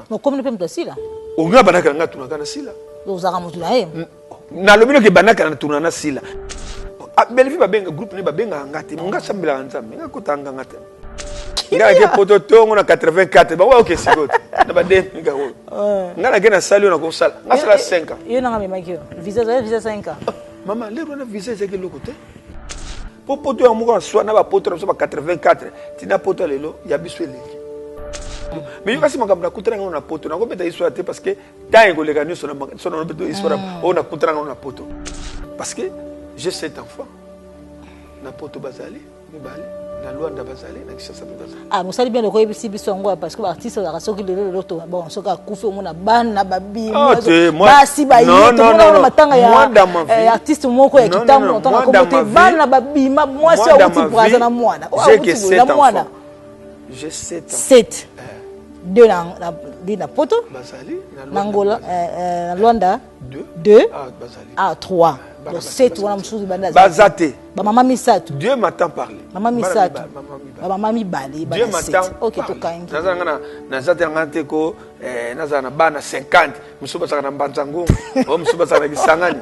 no comme ne peut me sila o nga banaka nga tunaka na sila ozaka mutu na ye na lobino ke banaka na tunana sila belefi babenga groupe ne babenga ngate nga sambela nzambe nga kotanga ngate nga ke poto tongo na 84 ba wa okay sigote na ba de nga ko nga na ke na sali na ko sala nga sala 5 ans yo na nga memaki visa 5 ans mama lero na visa zeke lokote po poto ya moko so na ba poto na so ba 84 tina poto lelo ya biso eleki mais kasi makambo na kutana ngona poto na ko beta histoire te parce que temps ko lega nyuso na so na beta histoire on a kutana ngona poto parce que j'ai 7 enfants na poto bazali mibale na Luanda bazali na Kinshasa bazali musali bien ko yebisi biso ngo parce que artiste za soki lelo to bon soki akufe mona bana babima basi ba yito mona matanga ya artiste moko ya kitambo ntanga ko te bana babima mwasi ya uti braza na mwana j'ai 7 ans 7 deux na poto na Angola na Luanda 2 à 3 donc 7 wana msuzi banda bazate ba mama misatu Dieu m'entend parler mama misatu ba mama mibale ba 7 OK to kangi nazanga na zate ngante ko nazana bana 50 msuba saka na mbanzangu o msuba saka na kisangani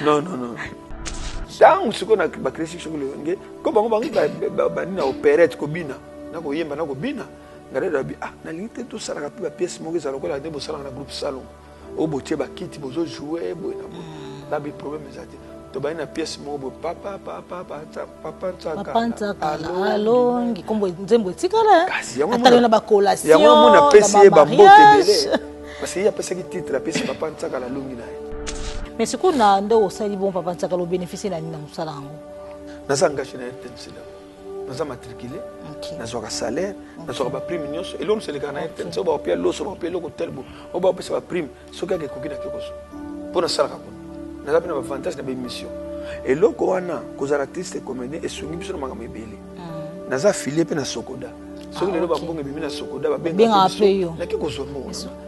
non tant siko na ba krisi shukulu nge ko bango ba na opérette ko bina na ko yemba na ko bina ngare bi na lite to sala ka ba pièce mo ngeza lokola de bo sala na groupe salon o botie ba kiti bozo jouer bo na bo la bi problème ezati to ba na pièce mo bo papa tsaka allo ngi kombo nzembo tikala atalo na ba collation ya mo na pesi ba mbote belé parce que ya pesi ki titre la pesi papa tsaka la longi na mais ce qu'on a ndo osali bon papa tsaka lo bénéficier na nina musala ngo nasa engagé na RTNC nasa matriculé nasa ka salaire nasa ka ba prime nyonso et l'homme c'est le kana RTNC ba opia loso ba opia loko telbo o ba opesa ba prime soka ke kokina ke koso pona sala ka pona nasa pina ba avantage na ba émission et loko wana kozala artiste comédien et sungi biso na makambo ebele nasa affilié pe na Sokoda soki lelo ba mbongo bimi na Sokoda ba benga na ke koso mo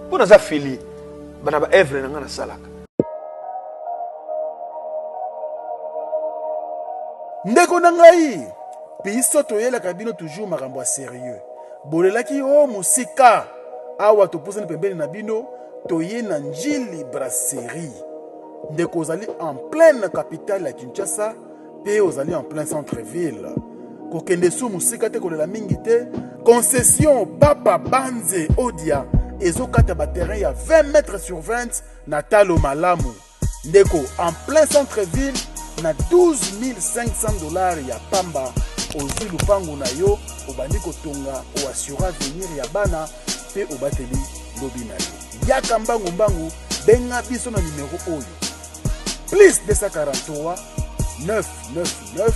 pona nasa affilié bana ba œuvre na ngana salaka ndeko na ngai biso toyelaka bino toujours makambo ya sérieux bolelaki o musika awa topusani pembeni na bino toye na Njili Brasserie ndeko ozali en pleine capitale ya Kinshasa pe ozali en plein centre-ville kokende su musika te kolela mingi te concession Papa Banze Odia ezokata ba terrain ya 20 mètres sur 20 na talo malamu ndeko en plein centre-ville na $12,500 ya pamba ozwi lupango na yo obandi kotonga oassura avenir ya bana pe obateli lobi na yo yaka mbangu benga biso na numero oyo plus 243 999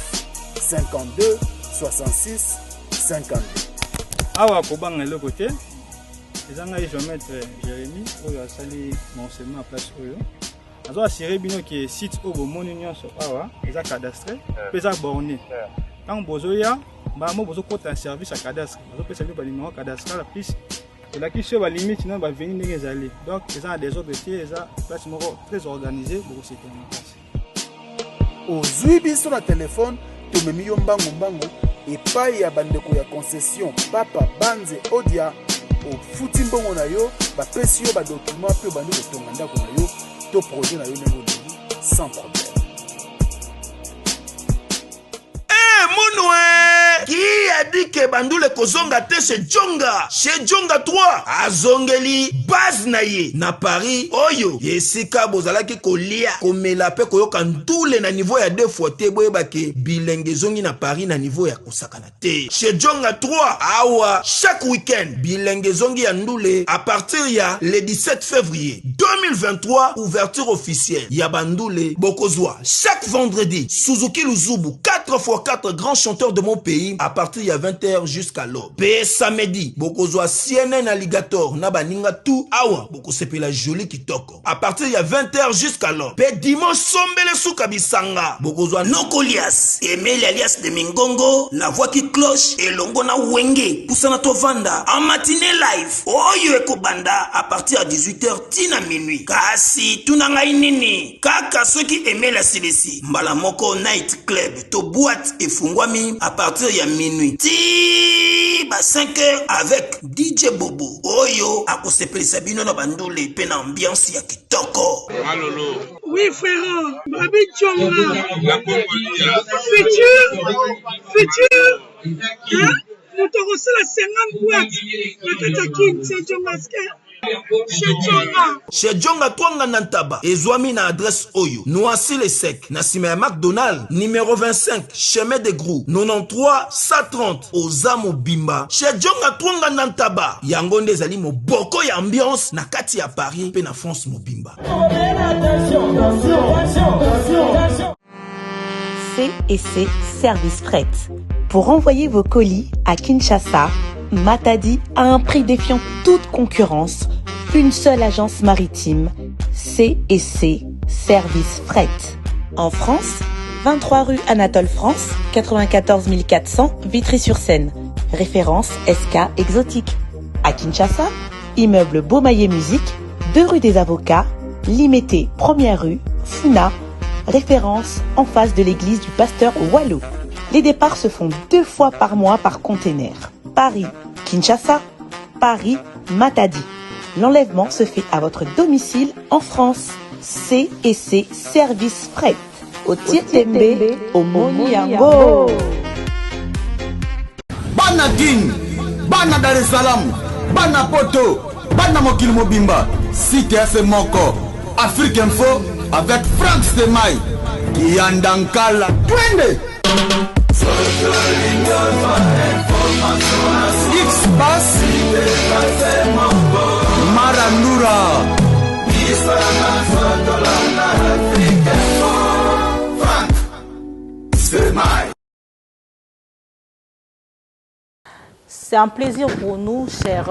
52 66 52 awa kobanga eloko te eza ngai géomètre Jérémy oyo asali monselement à place oyo azo assuré bino ke site oyo bomoni nyonso awa eza cadastre mpe eza borné ntango bozoya mbamo bozokota service ya cadastre bazopesa bino banuméro cadastral plus elakisi oyo balimite nano baveni ndenge ezali donc eza na désordre te eza place moko très organisé bokosekela makasi ozwi biso na telefone tomemi yo mbangu epai ya bandeko ya concession Papa Banze Odia ofuti mbongo na yo bapesi yo badocument mpe obandi kotonga ndako na yo to projet na yo ndenge oleli sans problème. Qui a dit que Bandoule kozonga te chez Djonga 3 azongeli base na ye na Paris oyo yesika bozalaki kolia komela pe koyoka ndule na niveau ya 2 fois te boyeba ke bilenge zongi na Paris na niveau ya kosakana te chez Djonga 3 awa chaque week-end bilenge zongi ya ndule à partir ya le 17 février 2023 ouverture officielle ya Bandoule bokozwa chaque vendredi Suzuki Luzubu 4x4 grands chanteurs de mon pays à partir de 20h jusqu'à l'aube. Pe samedi, bokozwa CNN Alligator na baninga tout awa bokosepela joli kitoko. À partir de 20h jusqu'à l'aube. Pe dimanche sombele suka bisanga bokozwa Nokolias, Emile alias de Mingongo, la voix qui cloche et longo na wenge pusana tovanda en matinée live. Oyo ekobanda à partir de 18h tina minuit. Kasi tunanga inini kaka soki Emile Silesi mbala moko night club to boîte efungwami à partir ya minuit. Ti ba 5h avec DJ Bobo. Oyo akosepelisa bino na bandule pe na ambiance ya kitoko. Alolo. Oui frère, Babi Tchonga. Futur. Hein? Nous te reçons la 50 boîtes. La Katakin, c'est Tchonga. Chez Djonga Twanga Nantaba, Ezwami na adresse Oyo, Noisy les Secs, Nassime McDonald, numéro 25, chemin de Grou, 93 130, Ozamo Bimba. Chez Djonga Twanga Nantaba, Yangonde Zali mo boko ya ambiance, na kati ya Paris, pe na France mo Bimba. C&C Service Fret. Pour envoyer vos colis à Kinshasa, Matadi a un prix défiant toute concurrence. Une seule agence maritime, C&C Service Fret. En France, 23 rue Anatole France, 94 400 Vitry-sur-Seine. Référence SK Exotique. À Kinshasa, immeuble Beaumaillé Musique, 2 rue des Avocats, Limité, 1er rue, Funa. Référence en face de l'église du pasteur Wallo. Les départs se font 2 fois par mois par container. Paris, Kinshasa, Paris, Matadi. L'enlèvement se fait à votre domicile en France. C&C Service Fret. Au Tietembe, au Moniango. Bana King, Bana Dar es Salaam, Bana Poto, Bana Mokil Mobimba. Cité à Moko. Afrique Info avec Frank Stemai. Yandankala. Twende. X-Bass Marandura Frank Stemai. C'est un plaisir pour nous, chers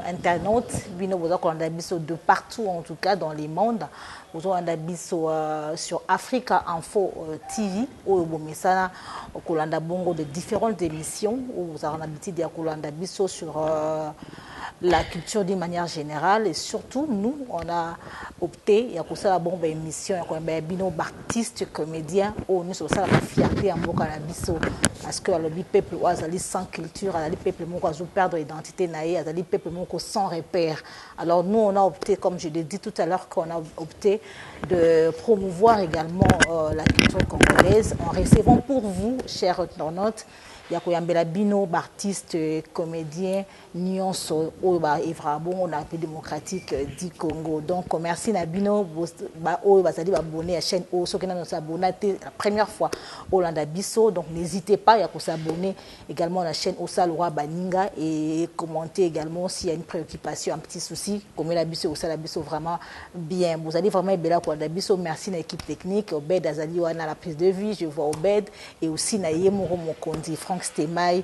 internautes, de partout, en tout cas dans les mondes. Vous avez sur Africa Info TV, où vous avez bongo de différentes émissions, où vous avez l'habitude de sur la culture d'une manière générale. Et surtout, nous, on a opté, il y a pour ça la bonne émission, il y a un artiste, comédien, où nous sommes la fierté en Bokanabiso. Parce que le peuple est sans culture, le peuple est perdre l'identité, le peuple est sans repère. Alors nous, on a opté, comme je l'ai dit tout à l'heure, qu'on a opté de promouvoir également la culture congolaise en recevant pour vous, chers internautes, il y a Koyambela Bino, artiste, comédien, Nyonso, Evrabon, on a appelé démocratique du Congo. Donc, merci Nabino, vous allez abonner à la chaîne O, ceux qui n'ont s'abonné la première fois au Landa Bisso. Donc, n'hésitez pas, il y a qu'à s'abonner également à la chaîne Osalwa Baninga et commenter également s'il y a une préoccupation, un petit souci, comme la Bisso, Osala Bisso, vraiment bien. Vous allez vraiment être là pour Landa Bisso. Merci à l'équipe technique, Obed Azali, on a la prise de vue, je vois Obed, et aussi Naye Moro Mokondi, Franck Stemai,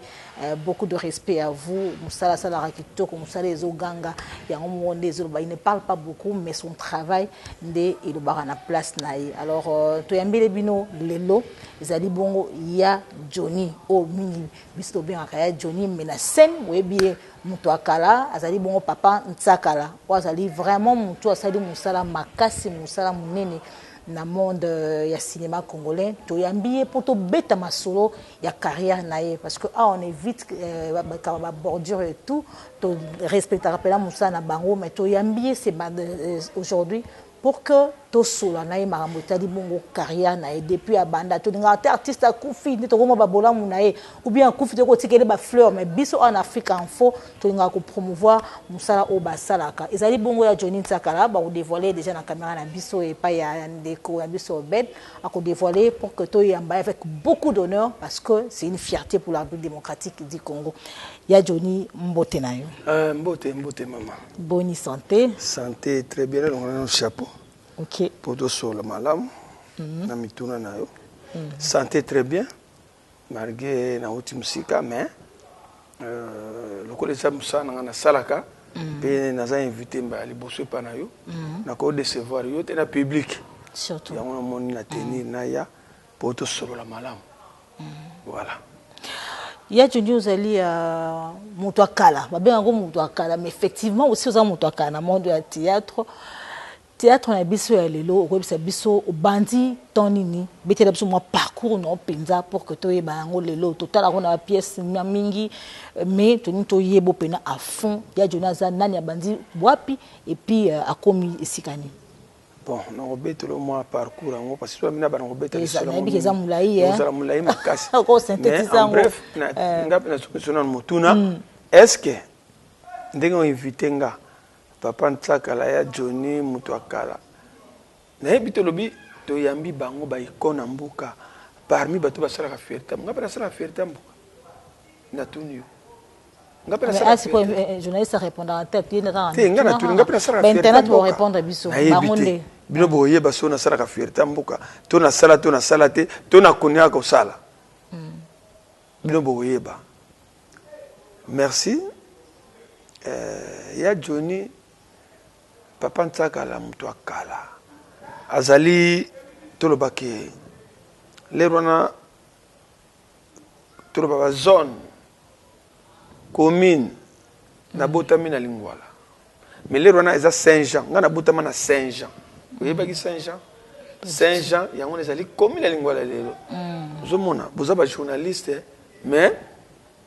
beaucoup de respect à vous. Moussala Salara Kitoko, Moussala Ezoganga, il y a un moment il ne parle pas beaucoup, mais son travail il est na place naï. Alors, Toyambele Bino, Lelo, Zali Bongo, ya Johnny, oh mini, bisto bien akaya Johnny, mais la scène, oui bien, Moutou Akala, Azali Bongo Papa Ntsakala, ou Azali vraiment Moutou Asali Moussala Makasi, Moussala Mounene. Na monde ya cinéma congolais to yambié pour to beta masolo ya carrière naé parce que on évite ba bordure et tout to respecter rappela Moussa na bango mais to yambié c'est aujourd'hui pour que to solo naé marambo tali bongo carrière naé depuis abanda to nga artiste a kufi ni to ko ba bola munaé ou bien kufi to ko tikele ba fleur mais biso en Afrique Info to nga ko promouvoir Moussa o basalaka ezali bongo ya Johnny Ntsakala ba dévoiler déjà na caméra na biso et pas ya ndeko ya biso Obed a ko dévoiler pour que to yamba avec beaucoup d'honneur parce que c'est une fierté pour la République démocratique du Congo. Ya Johnny mbote nayo mbote maman. Bonne santé. Santé très bien, on a un chapeau. OK. Pour tout sur le malam. Na mituna nayo. Santé très bien. Malgré na outil musique mais le collège Moussa na salaka pe na za invité mba liboso pa na yo. Na ko décevoir yo te na public. Surtout. Ya on moni na tenir na ya pour tout sur le malam. Voilà. Il y a du news ali Moutouakala, ba bien ngo Moutouakala mais effectivement aussi aux Moutouakala dans le monde du théâtre théâtre na biso ya lelo okobisa biso obandi tonini betela biso mo parcours no penza pour que to yeba ngo lelo totala ko na pièce na mingi mais toni to yebo pena à fond ya Jonaza nani abandi wapi et puis akomi esikani. Bon, on rebête le mois parcours en parce que toi mina ba on rebête les salons bi keza mulai hein ça mulai makasi ko synthétiser en bref ngap na solution motuna est-ce que ndenge on invite nga papa ntsakala ya Johnny mutu akala na ebito lobi to yambi bango ba ikona mbuka parmi bato basala ka fierté ngapa na sala fierté mbuka na tunio ngapa na sala fierté journaliste répondra tête il na ngana tu ngapa na sala fierté internet pour répondre biso bangonde bino boye baso na sala ka fierté mbuka to na sala te to na konya ko sala bino boye ba merci ya Johnny papa ntsakala mutu akala azali tolobake lerwana toloba zone commune na botami na Lingwala mais lerwana eza Saint-Jean ngana botama na Saint-Jean oyebaki Saint-Jean yango ezali commune na Lingwala lelo zomona boza ba journaliste mais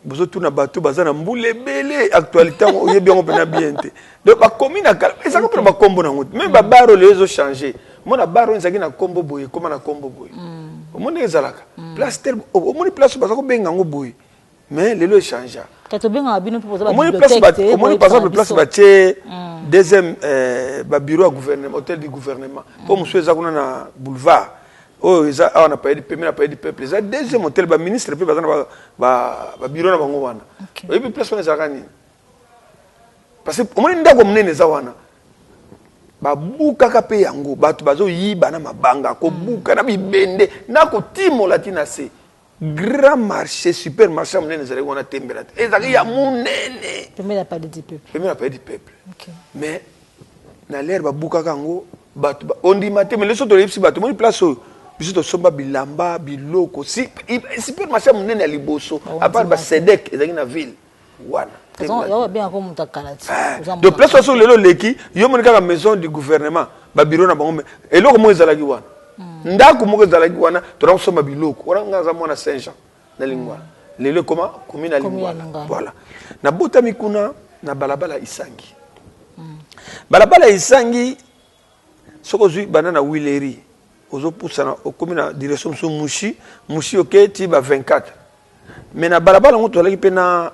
bozo tuna bato bazana mbule belé actualité oyebi ngo pena bien te donc ba commune akala eza ko ba kombo na ngoto même ba baro les ont changé mona baro ezaki na kombo boye koma na kombo boye omoni ezalaka place tel omoni place baza ko benga ngo boye mais lelo échange kato benga abino pour ba omoni place omoni par exemple place batie deuxième ba bureau à gouvernement hôtel du gouvernement comme monsieur ezakuna na boulevard oh eza on a pas dit paiement pas dit peuple eza deuxième hôtel ba ministre pe bazana ba bureau na bango wana et puis place wana zakani parce que omoni ndako munene za wana ba buka ka pe yango bato bazo yiba na mabanga ko buka na bibende na ko timo latina se grand marché supermarché munene za wana tembela ezaki ya munene paiement pas dit peuple mais na l'air ba buka kango bato on dit matin mais les autres les bato moni place biso to somba bilamba biloko si supermarché munene ya liboso à part ba Sedek ezaki na ville wana de place sur lelo leki yo monika ka maison du gouvernement ba bureau na bango eloko mo ezalaki wana ndako mo ezalaki wana to na somba biloko wana ngaza mona Saint-Jean na Lingwala lelo koma commune na Lingwala voilà na botami kuna na balabala Isangi balabala Isangi soko zui banana Wileri ozo poussana au commune direction so mushi oketi ba 24 mais na balabala ngoto alaki pena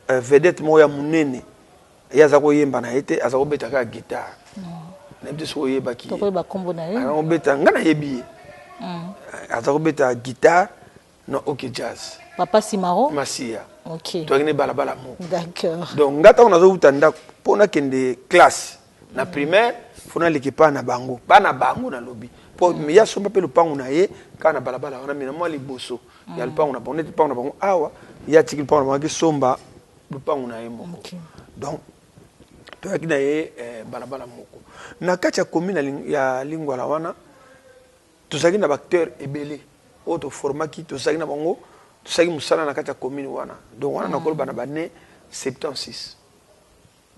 vedette moya munene yaza ko yemba na ete azako beta ka guitare na biso ko yeba ki to ko ba kombo na ye on beta ngana yebi azako beta guitare no OK jazz papa Simaro Masia OK to ngene balabala mo d'accord donc ngata on azo utanda pona kende classe na primaire fona l'équipe na bango na lobby pour me ya somba pe le pangu na ye kana balabala wana mina mwa liboso ya le pangu na bonne pangu na bango awa ya tikil pangu na bango somba le pangu na ye moko donc to yakina ye balabala moko na kacha commune ya Lingwala wana to saki na acteur ebele auto formaki to saki na bango to saki musala na kacha commune wana donc wana na koloba na bane 76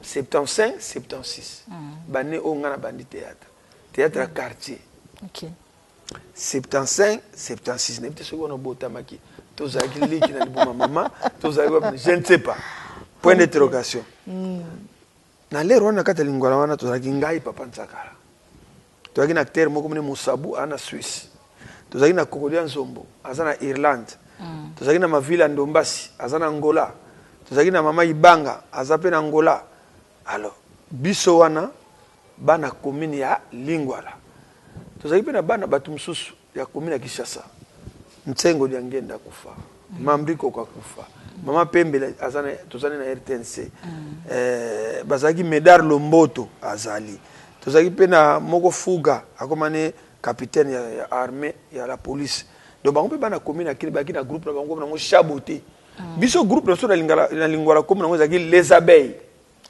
75 76 bane o ngana bandi théâtre quartier OK 75 76 n'était ce qu'on a beau tamaki tous avec les qui n'a pas maman tous avec je ne sais pas point d'interrogation na lero wana kata Lingwala wana tous avec ngai papa ntsakala to avec acteur moko mene Musabu ana Suisse tous avec na Cocodian Zombo azana Irlande tous avec na Mavila Ndombasi azana Angola tous avec na mama Ibanga azape na Angola alors biso wana bana commune ya Lingwala tozaki pe na bana bato mususu ya commune ya Kinshasa Ntsengo dia ngenda kufa Mambriko kwa kufa mama Pembe azana tozani na RTNC bazaki Medar Lomboto azali tozaki pe na moko Fuga akomane capitaine ya armée ya la police donc bango pe bana commune ya Kinibaki na groupe na bango na ngo Chaboté biso groupe na so na Lingwala comme na ngo zaki les abeilles.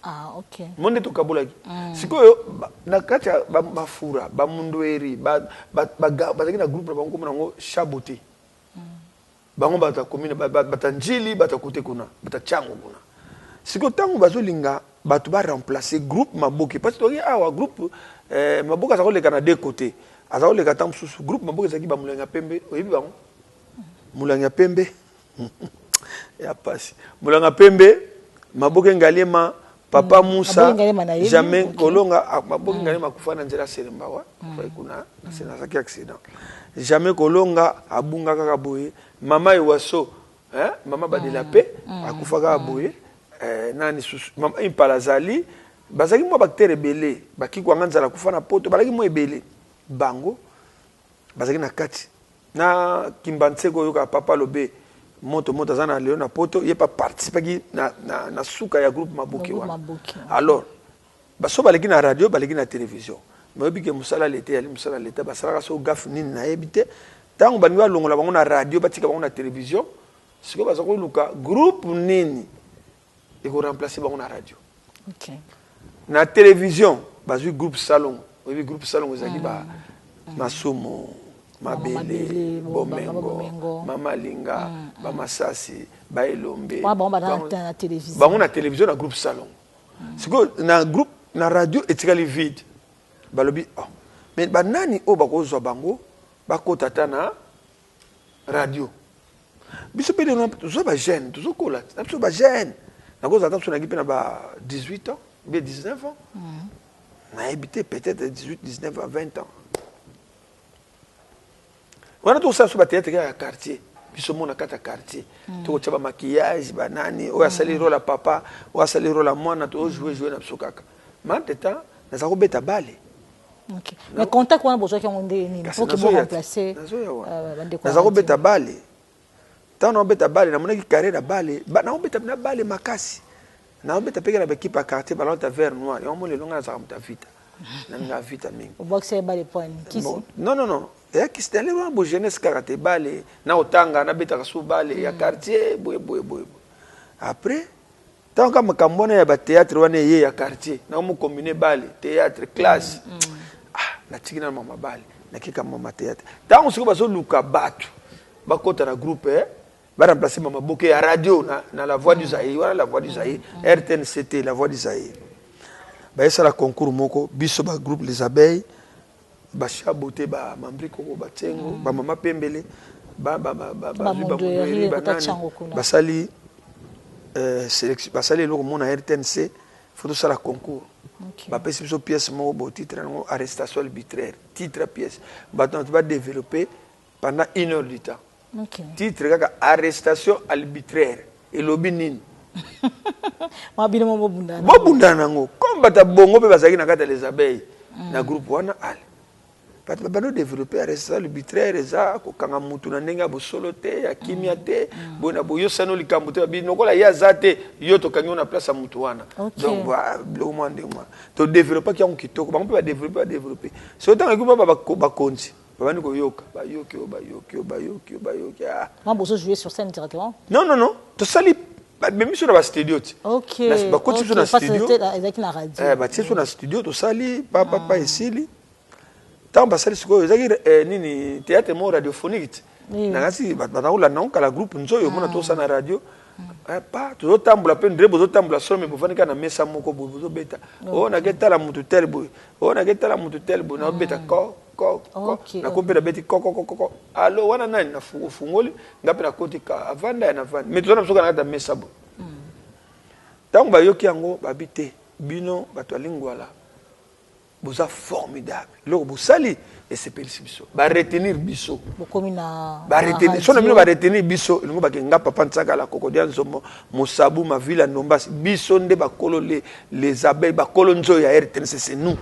Ah, ok. Monde to kabula ki. Sikoyo na kati ba fura, ba mundweri, ba na groupe na bango ngo Chaboté. Bango bata commune bata njili bata kote kuna, bata chango kuna. Siko tango bazolinga bato ba remplacer groupe Maboke parce que awa groupe Maboke ça koleka na deux côtés aza koleka tam sous groupe Maboke zaki ba Mulanga Pembe oyebi bango Mulanga Pembe ya pasi Mulanga Pembe Maboke Ngalema Papa Moussa jamais kolonga Maboke Ngalema kufa na nzela Selemba wa kuna c'est na accident jamais kolonga abunga kaka boye mama Iwaso mama Badela Paix akufa kaka boye nani susu mama impalazali bazaki mo baktere belé baki kwanga nzala kufa na poto balaki mo ebele bango bazaki na kati na kimbantseko yoka papa lobe moto zana leo na poto ye pa participer na suka ya groupe Maboke wana alors baso balaki na radio balaki na télévision mais bike musala l'été ali musala l'été basala so gaf nini na ebité tango bani ba longola bango na radio batika bango na télévision siko bazako luka groupe nini et qu'on remplace bango na radio. OK. Na télévision, bazui groupe salon, oui groupe salon ezaki ba Masomo, Mabele, Bomengo, Mama Linga, ba Masasi, ba Elombe. Ba na télévision. Bango na télévision na groupe salon. Siko na groupe na radio etikali vide. Balobi oh. Mais ba nani o bako zo bango bakota na radio. Biso pe zo ba jeune, zo kola, biso ba jeune. Na cause attends sur équipe na 18 ans, 19 ans. Na habité peut-être 18, 19 à 20 ans. On a tout ça sur le théâtre à quartier. Puis ce monde a quatre quartiers. Tout le maquillage, banani, ou a sali rôle à papa, ou a sali rôle à moi, na tout jouer na psokaka. Mais en temps, na ça robeta balé. OK. Mais contact on a besoin qu'on ait pour que vous remplacer. Na ça robeta balé. Tant on beta balle na monaki carré na balle na on beta na balle makasi na on beta peka na équipe à quartier ballon ta vert noir et on mo le longa za mta vita na nga vita mingi au boxer balle point qui non et qui c'était le bon jeunesse karaté balle na otanga na beta kasu balle ya quartier boy après tant que makambona ya ba théâtre wana ye ya quartier na mo combiner balle théâtre classe na tikina mama balle na kika mama théâtre tant on se ba so luka batu ba kota na groupe va remplacer Mama Boke à radio na la voix du Zaïre voilà la voix du Zaïre RTNCT la voix du Zaïre ba esa la concours moko biso ba groupe les abeilles ba chaboté ba mambri koko ba tsengo ba mama pembele ba sali sélection ba sali lo mona RTNC faut ça la concours ba pesi biso pièce mo bo titre no arrestation arbitraire titre pièce ba on va développer pendant 1 heure du temps. Okay. Titre kaka arrestation arbitraire et lobby nini. Mabino mo bundana. Bo bundana ngo. Comme bata bongo pe bazaki na kata les abeilles. Na groupe wana ale. Bata bano développer arrestation arbitraire za ko kanga mutu na ndenga bo solo te ya kimia te bona bo yo sano likambo te bi nokola ya zate yo to kanyo na place ya mutu wana. Donc le monde moi. To développer ki on kitoko ba on peut développer. So tant que ba konti. Babani ko yoka ba yoki. Moi bosso jouer sur scène directement. Non. To sali même sur la studio. OK. Ba koti sur la studio. Avec la radio. Ba tie sur la studio to sali papa ici. Tant ba sali siko ezaki nini théâtre mo radiophonique. Na kasi ba na non kala groupe nzoyo mona to sana radio. Pas to tambula pe ndre bozo tambula solo me bofani kana mesa moko bozo beta. Oh na geta la mutu tel boy. Na beta ko. Na kompera beti ko. Allo wana nani na fungoli ngapi na koti ka avanda na vanda. Mais tozana biso kana kata mesa boy. Tango ba yoki yango babite bino bato alingwala. Boza formidable. Loko bosali et c'est biso. Ba retenir biso. Bokomina. Ba retenir. Sona bino ba retenir biso. Lingo ba kenga papa ntsaka la kokodia nzomo Mosabu ma ville Nombas. Biso nde ba kolo les abeilles ba kolo nzo ya RTN c'est nous.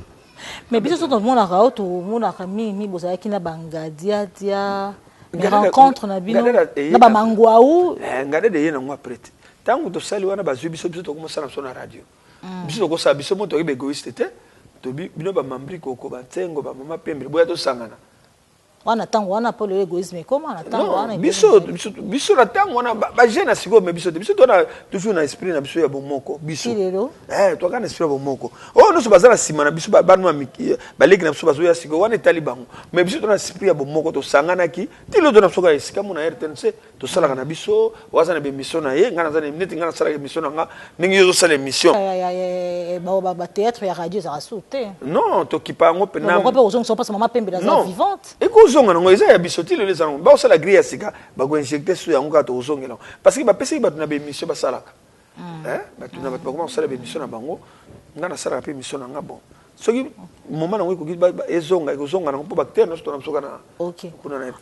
Mais biso tout le monde a raoto mon a mi bozala kina bangadia dia les rencontres na bino na ba mangwaou ngade de yena ngwa prête. Tango to sali wana ba biso to commencer na radio. Biso ko sa biso moto ke égoïste te. Tobi bino ba mambri koko ba tsengo ba mama pembe boya to sangana wana tango wana pour l'égoïsme comment na tango wana biso na tango wana ba jeune siko me biso to na toujours na esprit na biso ya bomoko biso to kana esprit ya bomoko oh no so bazala sima na biso ba no amiki ba leki na biso bazo ya siko wana etali bango me biso to na esprit ya bomoko to sangana ki tilo to na biso ka esika mona RTNC to sala kana biso waza na émission na ye ngana za neti ngana sala émission nga ningi yo sala émission ba théâtre ya radio za sauté non to kipango pena ko pe ozonga so passe mama pembe za vivante e ko zonga ngo eza ya biso ti le zango ba sala grille sika ba ko injecter so yango ka to ozongela parce que ba pesi ba na émission ba salaka ba tuna ba ko sala émission na bango ngana sala pe émission nga bon soki moment nango ko ezonga nango po bactère no to na soka na OK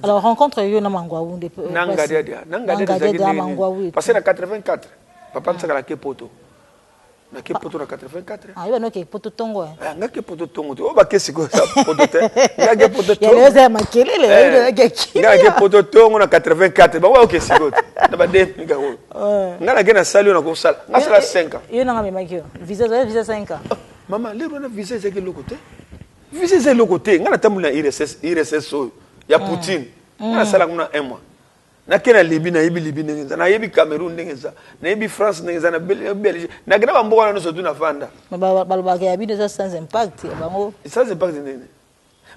alors rencontre yo na Mangwawu de nanga Mangwawu parce que na 84 papa nsaka la kepoto na kepoto na 84 ah yo no kepoto tongo nga kepoto tongo o ba kesi ko sa poto te nga kepoto tongo ya leza makelele nga kepoto tongo na 84 ba wa kesi ko na ba de nga ko nga na gena salio na ko sala nga sala 5 ans yo na ngame makio visa 5 ans maman lero na visa ezaki le côté visa c'est le côté ngana tambula IRSS ya Poutine ngana sala kuna 1 mois na kena Libye na Libye ngenza na yebi Cameroun ngenza na yebi France ngenza na Belgique na gina bamboka na sotu na fanda balobaka ya bino sans impact bango sans impact nene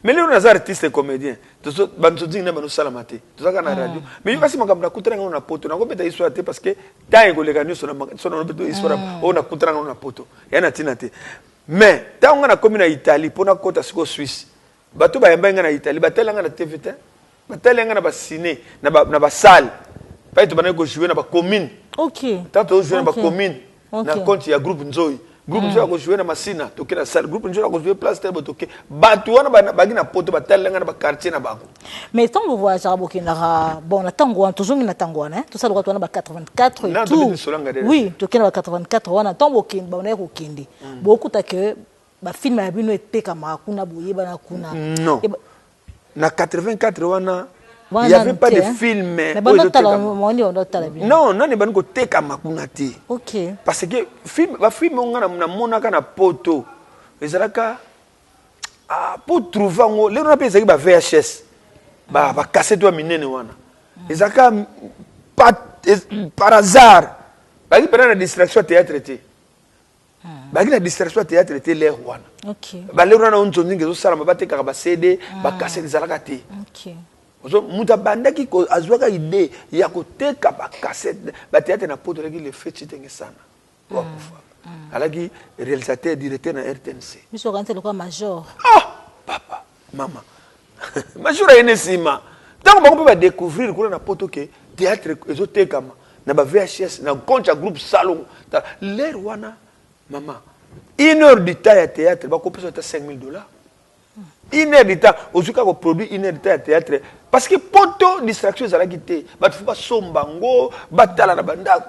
mais lero na artiste et comédien to bantu dinga bano sala mate to saka na radio mais yokasi makambo na kutranga na poto na ngobeta histoire te parce que taille ko lega nyuso na sono beto histoire o na kutranga na poto yana tina te mais tant on a comme na Italie pour na kota siko Suisse bato ba yamba na Italie batelanga na TVT batelanga na ba ciné na ba salle pa to bana ko jouer na ba commune OK tant to jouer na ba commune na compte ya groupe Nzoi groupe Nzoi ko jouer na Masina to kena salle groupe Nzoi ko jouer place table to ke bato wana ba gina poto batelanga na ba quartier na bango mais tant vous voyez ça boki na bon na tango toujours na tango hein tout ça le retourner ba 84 et tout oui to kena ba 84 wana tant boki ba na ko kindi beaucoup ta que ba film ya bino eteka makuna boye bana kuna non na 84 wana il y avait pas de film non non ne ban ko teka makuna te OK parce que film ba film ngana na monaka na poto ezalaka pour trouver ngo le na pesa ba VHS ba cassette wa minene wana ezalaka par hasard ba ki pena na distraction théâtre te ba ki na distraction théâtre te le wana OK ba le na onzo ndinge zo sala ba teka ba CD ba cassette ezalaka te OK ozo muta bandaki ko azwaka idée ya ko teka ba cassette ba théâtre na poto leki le fait tenge sana wa kufa alaki réalisateur directeur na RTNC biso kanté le quoi major papa mama major ene sima tant ba ko ba découvrir ko na poto ke théâtre ezo teka na ba VHS na koncha groupe salon l'air wana mama 1 heure du temps ya théâtre ba ko pesa $5,000 1 heure du temps ozuka ko produit 1 heure du temps ya théâtre parce que poto distraction za la quitté ba tu fa sombango batala na bandako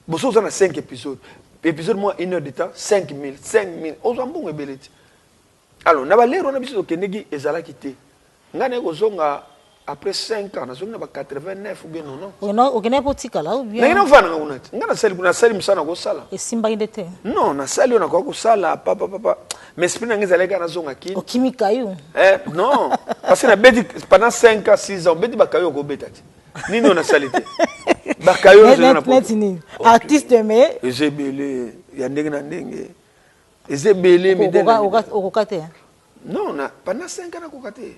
boso za na 5 épisodes moi 1 heure du temps 5,000 ozambongo ebeleti alors na ba lero na biso kendeki ezala quitté ngane ko zonga après 5 ans na zonga ba 89 ou bien non o kene potika la ou bien na fana ngunati ngana sali msana ko sala e simba indete non na sali ona ko sala papa mais spina ngezala kana zonga ki o kimika yu non parce que na beti pendant 5 ans 6 ans beti bakayo ko betati nini ona salite bakayo na nini artiste mais ezebele ya ndenge na ndenge ezebele midele o kokate non na pendant 5 ans ko kate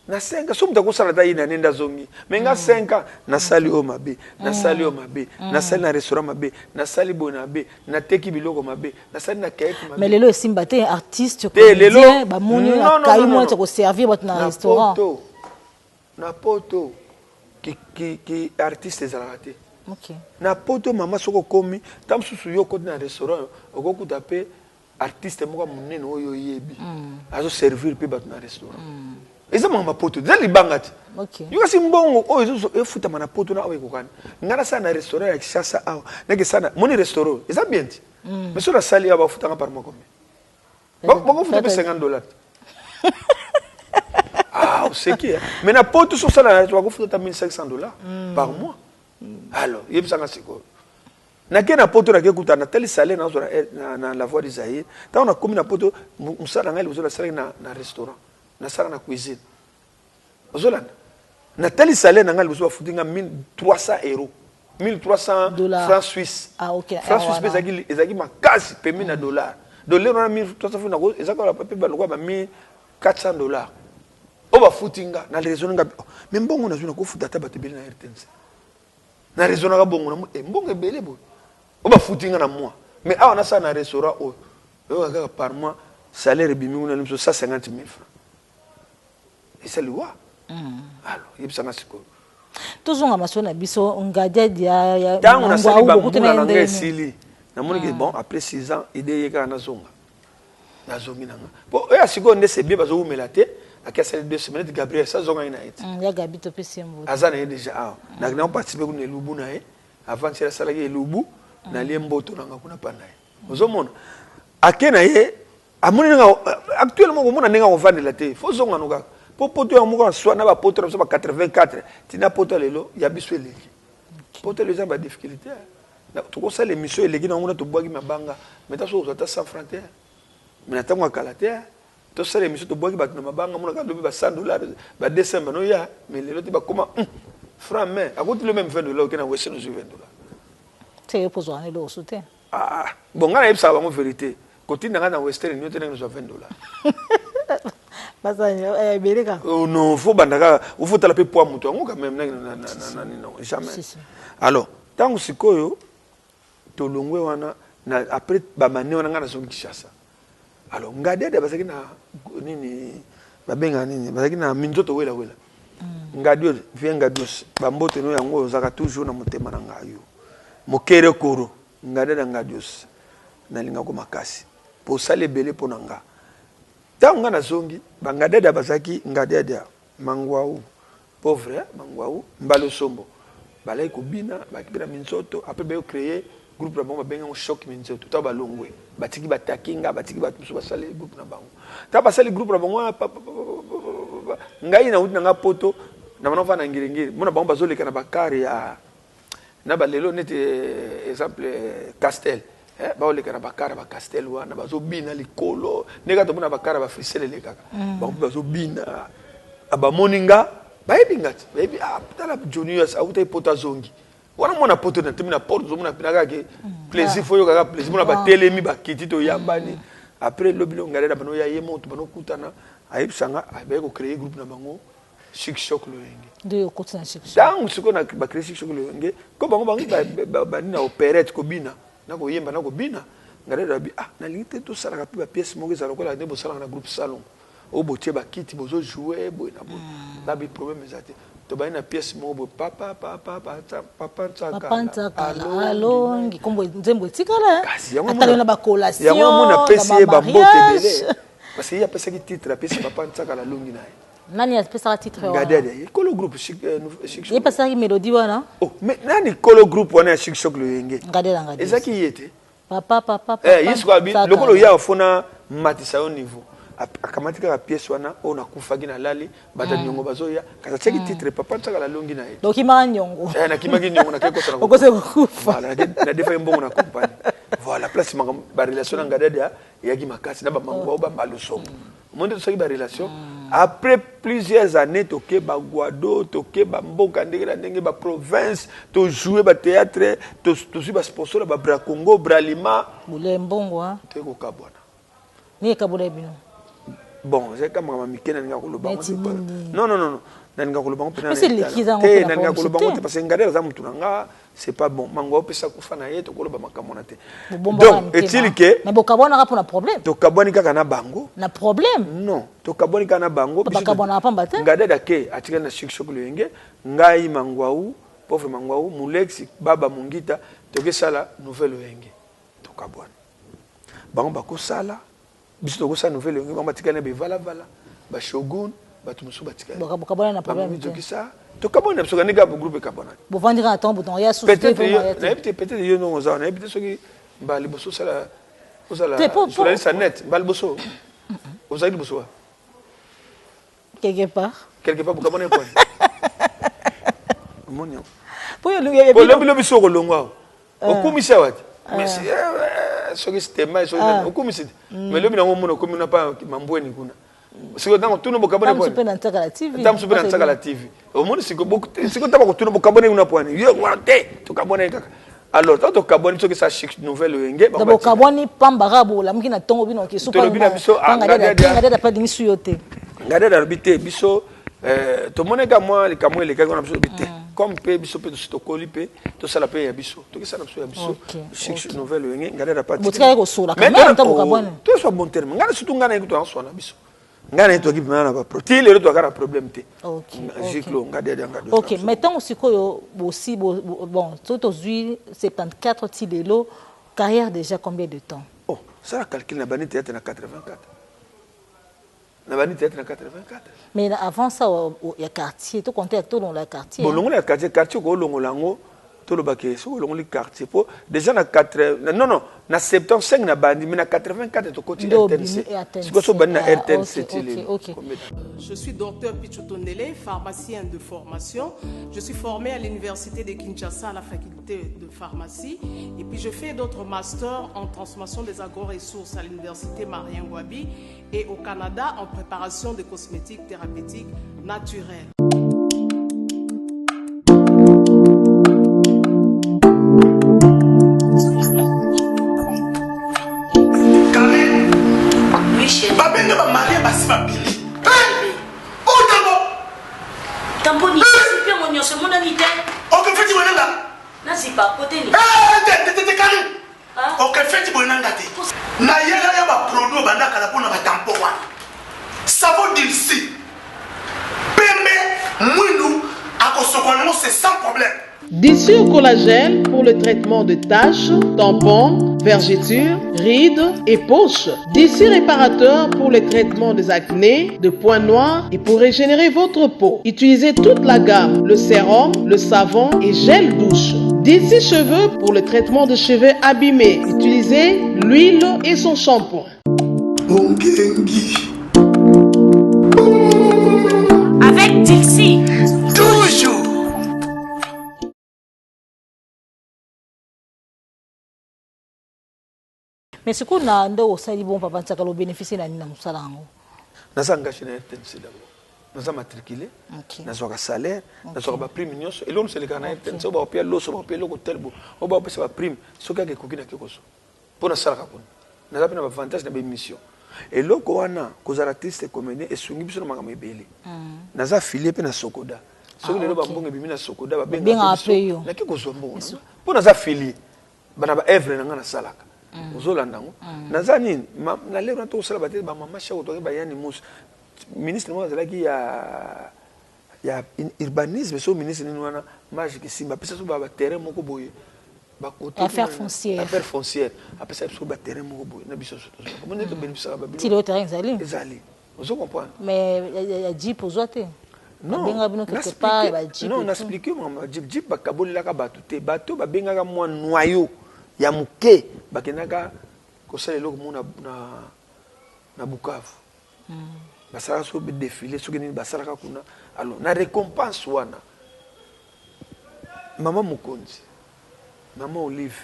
na 5 ans somme ko sala ta ina nenda zongi mais nga 5 ans na sali o mabe na sali o mabe na sali na restaurant mabe na sali bonabe na teki biloko mabe na sali na kaif mabe mais lelo simba te artiste comédien ba moni na kai mo te ko servir bat na restaurant na poto qui artiste ezalaka OK na poto mama soko komi tam susu yo ko na restaurant okokuta pe artiste moko munene oyo yebi azo servir pe bat na restaurant eza mama poto zali bangati OK yo kasi mbongo oyo zo efuta mana poto na oyo kokana ngana sana restaurant ya Kishasa awa neke sana moni restaurant eza bien ti mais sur la salle ya ba futa par mois combien bon futa pe $50 c'est qui mais na poto sur ça na tu vas futa $1,500 par mois alors yebisanga siko na kena poto na kekuta na teli salé na la voie des Zaïre tant on a commis na poto musala ngali bozola salé na restaurant na sala na cuisine bozola na teli salé na ngali bozola futinga €1,300 $1,300 francs suisses OK francs suisses ezaki makasi pemi na dollar dollar na $1,300 na ezaka la papier ba lokwa ba $1,400 o ba futinga na raison nga mais mbongo na zuna ko futa ta batebele na RTNC na raison nga bongo na mbongo ebele bo o ba futinga na moi mais awa na sa na restaurant o ga par mois salaire bimingu na limso 150,000 francs et c'est loi alors yebsanga siko tozonga masona biso ngadia ya tango na sali ba mbula na ngesili na moni que bon après 6 ans idée yeka na zonga na zongi nanga bo ya siko nde c'est bien bazo umela te akasa 2 semaines Gabriel ça zonga ina ete ya gabi to pesembo azana ye déjà na na participer kuna lubu na ye avant c'est la sala ye lubu na liemboto nanga kuna panaye ozomona akena ye amoni nga actuellement komona nenga ovandela te fo zonga nuka po poto ya muka soit na ba poto na ba 84 tina poto lelo ya biso eleki poto les gens ba difficulté na to ko sala émission eleki na ngona to boaki mabanga meta so zata 100 francs te mais natango kala te to sala émission to boaki ba na mabanga mona ka lobi ba $100 ba décembre no ya mais lelo te ba koma francs mais à côté le même $20 que na wese no $20 c'est pour zoane lo soutien bon ngana yebisa ba mo vérité côté na western ni te na $20 Basa bereka. Oh non, faut bandaka, il faut taper poids muto. On quand même non, jamais. Alors, tant sikoyo to longwe wana na après ba mané wana ngana songi Kinshasa. Alors, ngade de basaki na nini babenga nini, basaki na minzoto wela. Ngadio vient ngados, ba mbote no yango zaka toujours na motema na ngayo. Mokere koro, ngade na ngadios. Na linga ko makasi. Po sale belé ponanga. Tango na zongi bangadeda bazaki ngadeda mangwau pauvre mangwau mbalo sombo balai ko bina bakibira minzoto après be créer groupe na bango benga choc minzoto ta balongwe batiki batakinga batiki batuso basale groupe na bango ta basale groupe na bango ngai na uti na poto na manova na ngirengiri mona bango bazoleka na bakari ya na balelo nete exemple Castel ba oleka na bakara ba Castel wana bazo bina likolo neka to mona bakara ba frisele le kaka ba bazo bina aba moninga ba ebingati baby tala juniors auta ipota zongi wana mona poto na temina porte zo mona pinaka ke plaisir foyo kaka plaisir mona ba telemi ba kiti to yambani après lobilo ngale na bano ya yemo to bano kutana ayibsanga ba ko créer groupe na bango Chic Choc Loyenge de kotana Chic Choc dans ce qu'on a ba créer Chic Choc Loyenge ko bango ba ni na opérette ko bina na ko yemba na ko bina ngare da bi na lingite to sala ka ba pièce mo za lokola de bo sala na groupe salon o botie ba kiti bozo jouer bo na bo na bi problème ezate to ba na pièce mo bo papa tsaka allo ngikombo nzembo tikala atalo na ba collation ya mo na pesi ba mbote belé parce qu'il y a pesi ki titre la pièce papa tsaka la longi na nani apesa titre wa ngade ko le groupe Chic Choc pesa ki mélodie wana oh mais nani ko le groupe wana Chic Choc Loyenge ngade ezaki yete papa yisko abi lokolo ya fona matisa au niveau akamatika ka pièce wana ona kufagi na lali bata nyongo bazoya kaza cheki titre papa tsaka la longi na ye donc ima nyongo na kimagi nyongo na keko sana okose kufa voilà na defa mbongo na compagnie voilà place ba relation ngade ya ki makasi na ba mango ba maluso monde to ba relation après plusieurs années toke ba Guado toke ba mboka ndenge ba province to jouer ba théâtre to suivre ba sponsor ba Bra Congo Bra Lima Bulembongo te ko kabona ni kabula bino bon c'est comme mama mikena nga ko lobango non nanga ko lobango pena c'est l'équiza te nanga ko lobango parce que ngadela za mutu nga c'est pas bon mango pesa kufana yeto ko loba makamona te donc est-il que mais bokabona ka pour un problème to kaboni kaka na bango na problème non to kaboni kana bango bakabona pamba te ngadela ke atika na Chic Choc Loyenge ngai mangwau pauvre mangwau mulexi baba mungita to ke sala nouvelle Loyenge to kabona bango bakosala biso to kosala nouvelle Loyenge bango batika na bevala ba shogun batu musu batika bokabona na problème to kisa to kabona biso kanika bu groupe kabona bo vandira atom bouton ya sous peut-être yo no za na peut-être soki mbali boso sala osala sur la net mbali boso osali boso quelque part bu kabona quoi monyo po yo lo biso ko longwa okumisa wati mais soki sistema so okumisa mais lo bina ngomo no komina pa mambweni kuna siko tango tuno bokabone kwa tamsupe na ntaka la TV tamsupe na ntaka la TV omoni siko taba kutuno bokabone una pwani yo wate tukabone kaka alors to kabone soki sa Chic nouvelle Loyenge ba kabone pamba rabo la mki na tongo bino ke supa ngada pa dingi suyote ngade da bité biso to moneka moi les kamwe les gars biso bité comme pe biso pe to koli pe to sala pe ya biso to ki sala biso ya biso chic nouvelle yengi ngade da pas botika ko sura quand même to kabone to so bon terme ngade surtout ngana ko to en sona biso ngana to ki mana ba proti le to ka problème te jiklo ngade da ngade. OK, mettons aussi aussi bon tout aujourd'hui 74 tilelo carrière déjà combien de temps? Oh, ça la calcul na bani théâtre na 84. Na bani théâtre na 84. Mais avant ça il y a quartier, tout compter tout dans le quartier. Bon, longo le quartier ko longo lango tout le baké, so longo le quartier pour déjà na 80 non na 75 na bandi mais na 84 to côté RTNC. C'est quoi so bani na RTNC télé. Je suis docteur Pichotondele, pharmacien de formation. Je suis formé à l'université de Kinshasa à la faculté de pharmacie et puis je fais d'autres masters en transformation des agro-ressources à l'université Marien Ngouabi et au Canada en préparation de cosmétiques thérapeutiques naturelles. Tamponi, c'est bien mon nom, c'est mon ami. Ok, fais-tu mon nom là? Non, c'est pas côté. T'es carré. Ok, fais-tu mon nom là? Na y'a pas produit banda kala pour na tampon. Savon d'ici. Pembe, mounou, à Kosokono, c'est sans problème. D'ici au collagène pour le traitement de taches, tampons, vergetures, rides et poches. D'ici réparateur pour le traitement des acnés, de points noirs et pour régénérer votre peau. Utilisez toute la gamme, le sérum, le savon et gel douche. D'ici cheveux pour le traitement de cheveux abîmés. Utilisez l'huile et son shampoing. Avec Dixie. Toujours. Mais ce qu'on a ndo sali bon papa tsaka lo bénéficier na nina musala ngo. Nasa engagé na RTNC d'abord. Nasa matriculé. Nasa ka salaire, nasa ka ba prime nyonso. Et l'homme c'est le kana RTNC ba opia loso ba opia loko telbo. O ba opesa ba prime. Soka ke kokina ke koso. Pona sala ka kuna. Nasa pena ba avantage na ba émission. Et loko wana kozala artiste comédien et sungi biso na makama ebele. Nasa filié pe na Sokoda. Soki le ba mbonga bimi na Sokoda ba benga biso. Na ke koso mbonga. Pona nasa filié. Bana ba œuvre na ngana salaka. Ozolandango nazani na lero na to sala bate ba mama shako to ba yani mus ministre mo zala ki ya urbanisme so ministre ni wana magique simba pesa so ba terrain moko boye ba côté affaire foncière apesa so ba terrain moko boye na biso so ko mo neto bénéficier ba ti le terrain ezali ozo comprendre mais ya jeep ozoate non benga bino quelque part ba jeep non n'expliquer moi jeep ba kabola ka ba tuté bato ba benga ka moi noyau ya muke bakenaka kosala eloko mona na Bukavu basala so be défilé so keni basala ka kuna alors na récompense wana mama Mukonzi mama Olive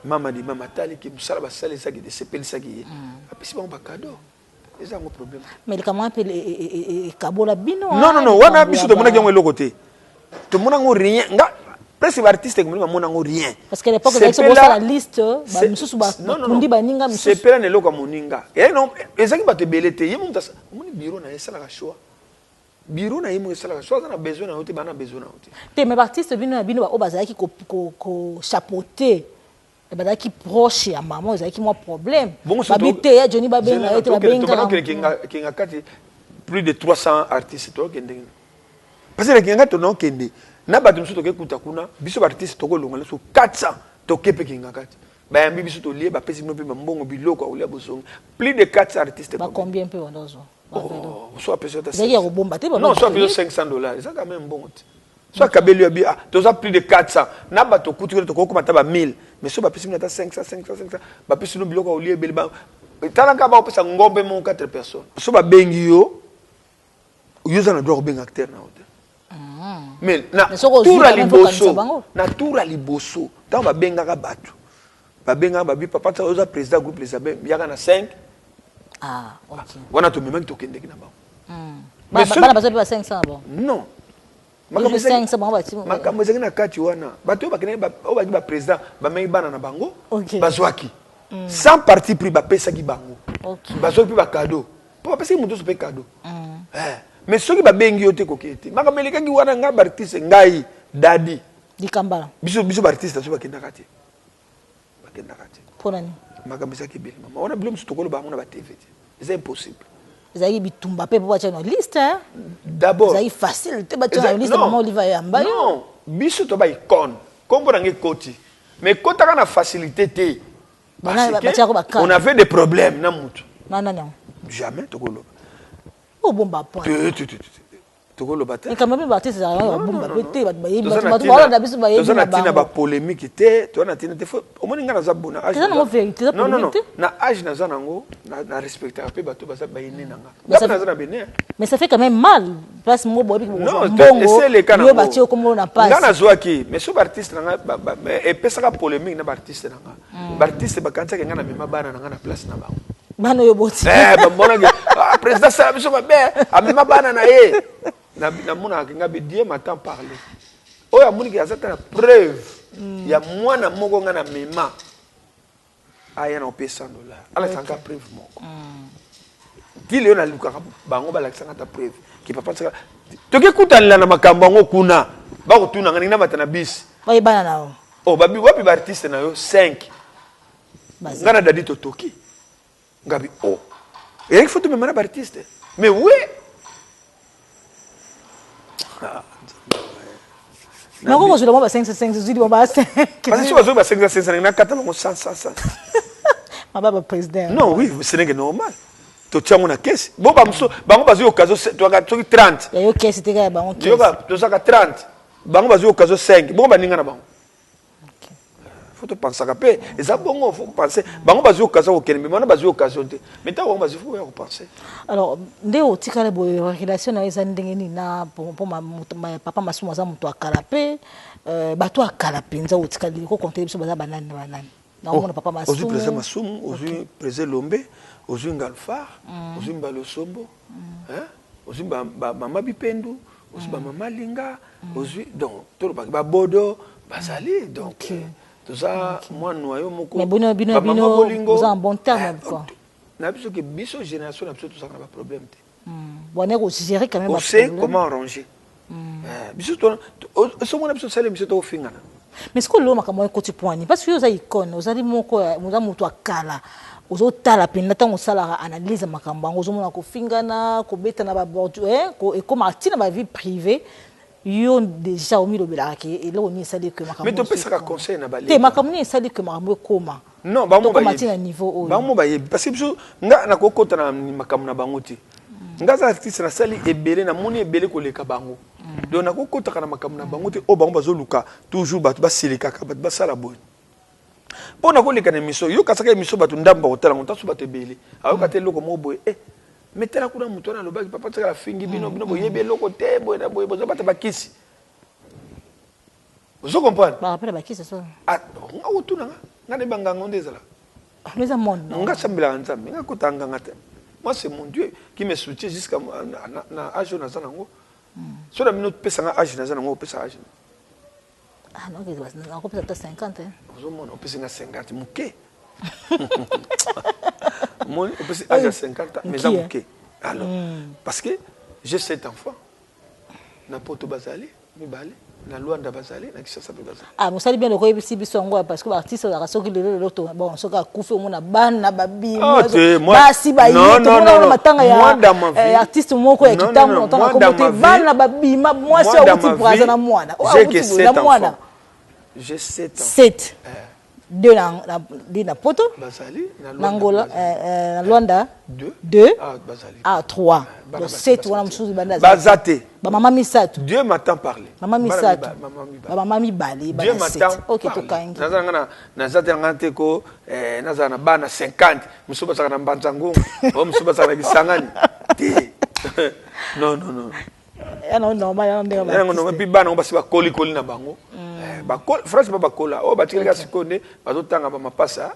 mama di mama Tali ki musala basala ça qui de sepel ça qui apesi ba cadeau eza un problème mais le comment appelle kabola bino non wana biso to mona ki ngo côté to mona ngo rien nga presque artiste comme mona ngo rien parce que l'époque avec ça la liste ba mususu ba kundi baninga mususu c'est pela nelo ka moninga et non ezaki ba te belete yemo mutasa moni bureau na esala ka choix bureau na yemo esala ka choix na besoin na hote bana besoin na hote te mais artiste bino ba o bazaki ko chapeauter et bazaki proche ya maman ezaki moi problème babité ya Johnny babenga ete babenga kinga kati plus de 300 artistes to kende parce que kinga to non kende na bato msuto ke kuta kuna biso artiste to ko longola so 400 to kepe kinga kati ba yambi biso to lié ba pesi no pe mbongo biloko olia bosong plus de 400 artistes ba combien peu ondozo soit peut-être non soit peut-être $500 ça quand même bon soit kabeli abi to ça plus de 400 na bato kutu to ko komata ba 1000 mais so ba pesi no ta 500 ba pesi no biloko olia beli ba talaka ba opesa ngombe mon 4 personnes so ba bengi yo user na droit benga acteur na hotel mais na tour à liboso tant ba benga ka bato ba benga ba bi papa ta oza président groupe les abeilles yaka na 5 OK wana to même to kende kina ba mais bana bazo ba 500 bon non makambo 500 bon ba ti makambo ezaki na kati wana bato ba kene ba o ba ki ba président ba mengi bana na bango bazwaki sans parti pris ba pesa ki bango bazwaki ba cadeau po ba pesa ki muto so pe cadeau mais soki babengi yo te kokete makamelekaki wana nga bartiste ngai dadi dikambala biso bartiste so bakendaka te pona ni makambisaki bile mama wana bilo musu tokolo bango na ba TV te c'est impossible ezali bitumba pe po na liste d'abord ezali facile te batia na liste mama Oliva Yamba non biso to ba icône kombo nange koti mais kotaka na facilité te on avait des problèmes na mutu non jamais tokolo oh bon bah point tokolo bate et quand même batiste ça bon bah pété ba na tina ba polémique te to na tina te fo omoni nga na za bona âge non na âge na za nango na respecter pe bato ba sa ba yini nanga na za na bene mais ça fait quand même mal parce mo bobi ko bongo yo bati comme na passe nga na zo ki mais so artiste nanga et pesa ka polémique na artiste nanga artiste ba kanta ke nga na mema bana nanga na place na bango bana yo boti ba mona ke président ça biso ba be amema bana na ye na mona ke nga be die matin parler oya moni ke azata na preuve ya mwana moko nga na mema aya na opesa $100 ala sanga preuve moko dile yo na luka bango ba lakisanga ta preuve ki papa saka toke kutanela na makambo ngo kuna ba ko tuna ngani na matana bis ba ibana nao oh babi wapi ba artiste na yo 5 ngana dadi totoki ngabi oh et il faut te même un artiste mais oui non comment je le vois 5 je dis bon bah 5 parce que si vous avez 5 na katalo 100 ma baba président non oui c'est normal to tiamo na caisse bon ba mso bango bazo okazo to ka 30 ya yo caisse te ka bango yo ka to saka 30 bango bazo okazo 5 bon ba ninga na bango faut te penser capé et ça bon faut penser bango bazo okazo okene mais mana bazo okazo te mais ta bango bazo faut penser alors ndeo tikala bo relation na eza ndenge ni na pour ma papa masumu za muto akalape bato akalape nza otikali ko compter biso baza banani na mona papa masumu ozu président masumu ozu président Lombe ozu Ngalfar ozu Mbalo Sombo ozu mama Bipendu ozu mama Linga ozu donc tout ba bodo basali donc tout ça moi noyo moko mais bino vous en bon terme quoi na biso que biso génération na biso tout ça na pas problème te bon on gérer quand même on sait comment arranger biso to so mona biso sale biso to fingana mais ce que l'homme a côté point parce que vous avez icône vous avez moko vous avez muto akala vous tala penda tango sala analyse makambo vous mona ko fingana ko beta na ba bordu et comme artiste na ba vie privée yo déjà au milieu de la qui et là on y sali que makambo mais tu peux ça conseil na balé te makambo ni sali que makambo koma non ba mo ba na niveau ba mo ba parce que biso nga na kokota na makambo na bango ti nga za artiste na sali ebele na moni ebele ko leka bango donc na kokota kana makambo na bango ti o bango bazo luka toujours ba silika ka ba sala boy pona ko leka na miso yo kasaka miso batu ndamba hotela ngo tasu batu ebele ayo ka te loko mo boy metela kuna mutu na lobaki papa tsaka fingi bino boyebe loko te boy na boy bozo bata bakisi vous comprenez ba après bakisi ça ah nga utuna nga ne banganga ndezala les amone nga sambela nzambe nga kotanga ngata moi c'est mon Dieu qui me soutient jusqu'à na âge na zanango so na minute pesa nga âge na zanango pesa âge ah non que ça on peut 50 vous mona pesa nga 50 muke moi on peut âge à 50 ans mais ça muke alors parce que j'ai 7 enfants na poto bazali mi balé na Luanda bazali na Kinshasa bazali ah mosali bien le koyebi si biso ngo parce que artiste za soki le loto bon soka kufe mona bana babi basi ba yito mona matanga ya artiste moko ya kitambo ntanga komote bana babi moi c'est outi braza na mwana j'ai 7 ans 7 deux na poto bazali na Angola na Luanda 2 ah 3 donc 7 wana msuzi banda bazate ba mama misatu Dieu m'attend parler mama misatu ba mama mibali ba 7 OK to kangi nazanga na zate ngante ko nazana bana 50 musuba saka na mbanzangu o musuba saka na kisangani non non normal non puis bana basi ba koli na bango bakol France ba bakola o batikaka sikonde bazotanga ba mapasa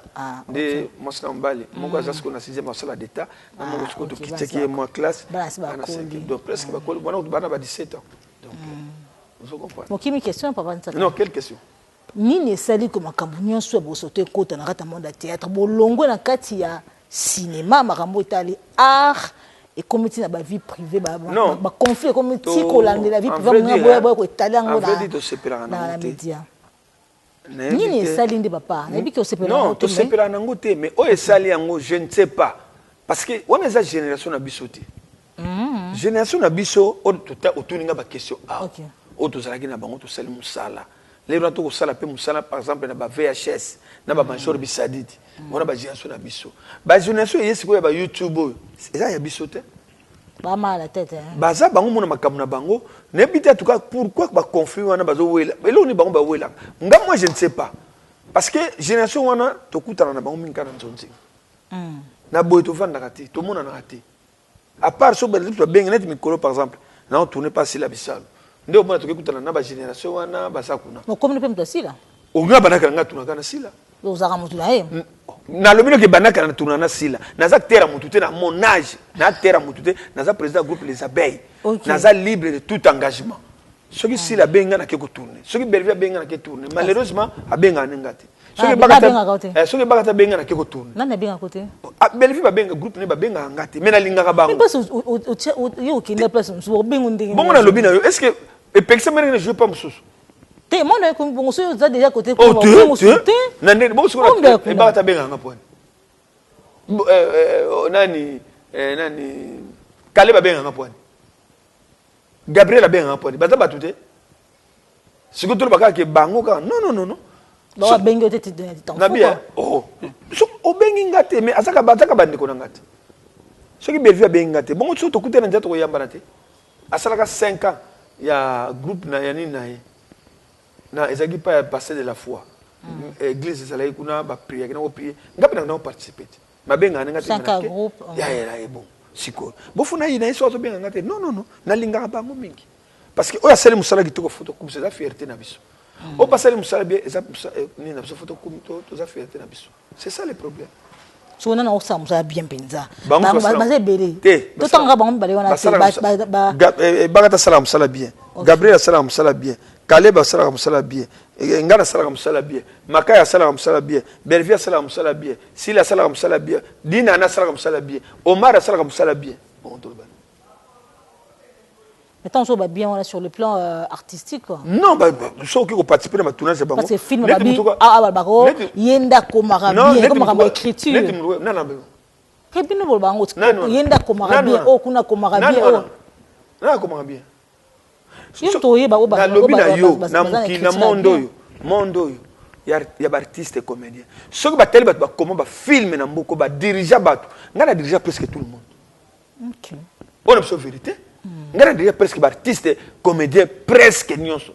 de mosna mbali moko za sikona 6e sala d'état na moko sikoto kiteki moi classe donc presque bakol bana ba 17 ans donc vous comprenez mon kimi question papa ntaka non quelle question nini esali ko makambo nyonso bosoto ekota na kata monde ya théâtre bolongo na kati ya cinéma makambo etali art et comme tu na vie privée conflit comme tu colande la vie privée moi étaler en la média ni esali ndi papa na biki osepela non to sepela nango te mais o esali yango je ne sais pas parce que on est la génération na biso te génération na biso o tuninga ba question o to zalaki na bango to sali musala les gens to sala pe musala par exemple na ba VHS na ba major bisadidi on a ba génération na biso ba génération yesi ko ya ba YouTube eza ya biso te ba mala tete baza bango mona makamu na bango nebite en tout cas pourquoi ba conflit wana bazo wela elo ni bango ba wela nga moi je ne sais pas parce que génération wana to kutana na bango minka na nzonzi na boy to vanda kati to mona na kati à part so ba benga net mikolo par exemple na on tourner pas si la bisalo ndio mona to kutana na ba génération wana basa kuna no comme ne peut me sila o nga banaka nga tunaka na sila ozaka mutu na ye na lobino ke banaka na tunana sila naza terra mutute na mon âge na terra mutute naza président groupe les abeilles naza libre de tout engagement soki sila benga na ke ko tourner soki Bellevue benga na ke tourner malheureusement abenga nengati soki bakata benga na ke ko tourner nana benga côté Bellevue ba benga groupe ne ba benga ngati mais na lingaka bango parce yo ki na place so benga ndenge bon na lobino yo est-ce que et pekse mena ne joue pas mususu te mon na ko bongo so za déjà côté ko nande bo so e bakata benga ngaponi nani Kaleba benga ngaponi Gabriel benga ngaponi baza batute sikutu baka ke bango ka non ba benga te temps na bien so o bengi ngate mais azaka bande ko ngate so ki Bellevue benga te bongo so to kutena njato ko yambana te asalaka 5 ans ya groupe na yani na ezaki pas passer de la foi église ezalaki kuna ba prier na ko prier ngapi na participer mabenga nga te ya bon siko bofuna ina iso to benga ngate non na linga bango mingi parce que oya sele musala kitoko photo comme c'est la fierté na biso o passer musala bien eza ni na biso photo comme to za fierté na biso c'est ça le problème so na o sa musala bien penza ba belé to tanga bango balé wana bagata sala musala bien Gabriel sala musala bien Kaleba sala musala bien Ngana sala musala bien Makaya sala musala bien Bellevue sala musala bien Sila sala musala bien Dina na sala musala bien Omar sala musala bien bon tout le monde mais tant so ba bien sur le plan artistique quoi non ba so qui participer dans tournage c'est pas parce que film ba bako yenda komara bien comme écriture non kebino bol bango yenda komara bien o kuna komara bien o na komara bien na lobi na yo na mukili na mondo yo ya ba artiste comédien soki ba tele bato ba comment ba film na mboko ba diriger bato ngana diriger presque tout le monde OK on a vérité ngana diriger presque ba artiste comédien presque nyonso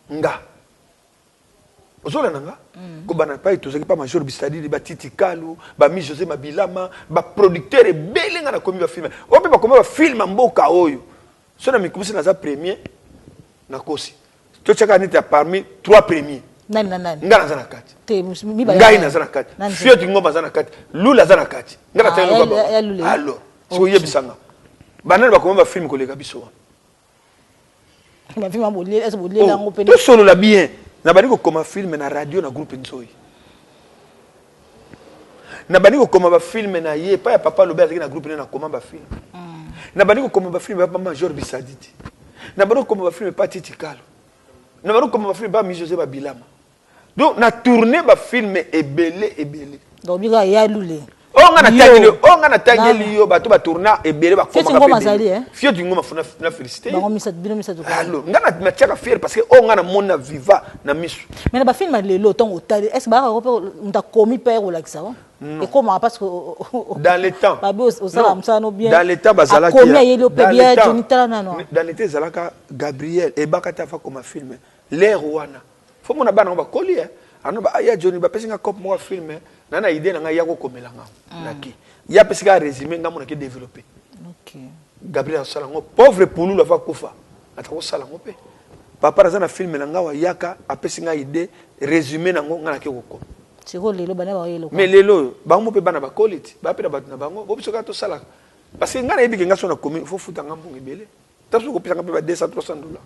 nga ozola nanga ko bana pa itozaki pa major bisadi ba Titi Kalu ba mi José Mabilama ba producteur e belinga na komi ba film o pe ba komi ba film mboka oyo so na mikubusi na za premier na kosi to chaka nita parmi 3 premiers nani ngana za na kati te mi ba ngai na za na kati Fiot ngoma za na kati Lula za na kati ngana tanga ba allo so yebisanga banani ba komba film ko leka biso ma film abolé est bolé la ngo pene to solo la bien na bani ko koma film na radio na groupe Nzoyi na bani ko koma ba film na ye pa ya papa Lobert na groupe na koma ba film na bani ko koma ba film ba major bisaditi na bani ko koma ba film pa Titi Kalu na bani ko koma ba film ba mi José Babilama donc na tourner ba film ebele donc biga ya lule on ngana tangeli yo bato ba tourner ebele ba koma ba film Fiot ngoma funa na féliciter ba ngomisa bino misa to alors ngana matiaka fier parce que on ngana mona viva na misu mais na ba film lelo ton otali est-ce ba ko nda komi père ou lakisa et comment parce que dans le temps dans le temps bazala dans l'été zalaka Gabriel et bakata fa comme film l'air wana faut mona bana ba koli ano ba ya Johnny ba pesinga cop mo film nana idée na ya ko komelanga naki ya pesinga résumé ngamo na ki développer OK Gabriel Salango pauvre poulu la va kufa atako salango pe papa razana film na ngawa yaka apesinga idée résumé nango ngana ki ko siko lelo bana ba yelo mais lelo bango pe bana ba quality ba pe ba na bango bo biso ka to sala parce que ngana ebike ngaso na komi faut futa ngambo ngebele tasu ko pisa ngape ba 200 $300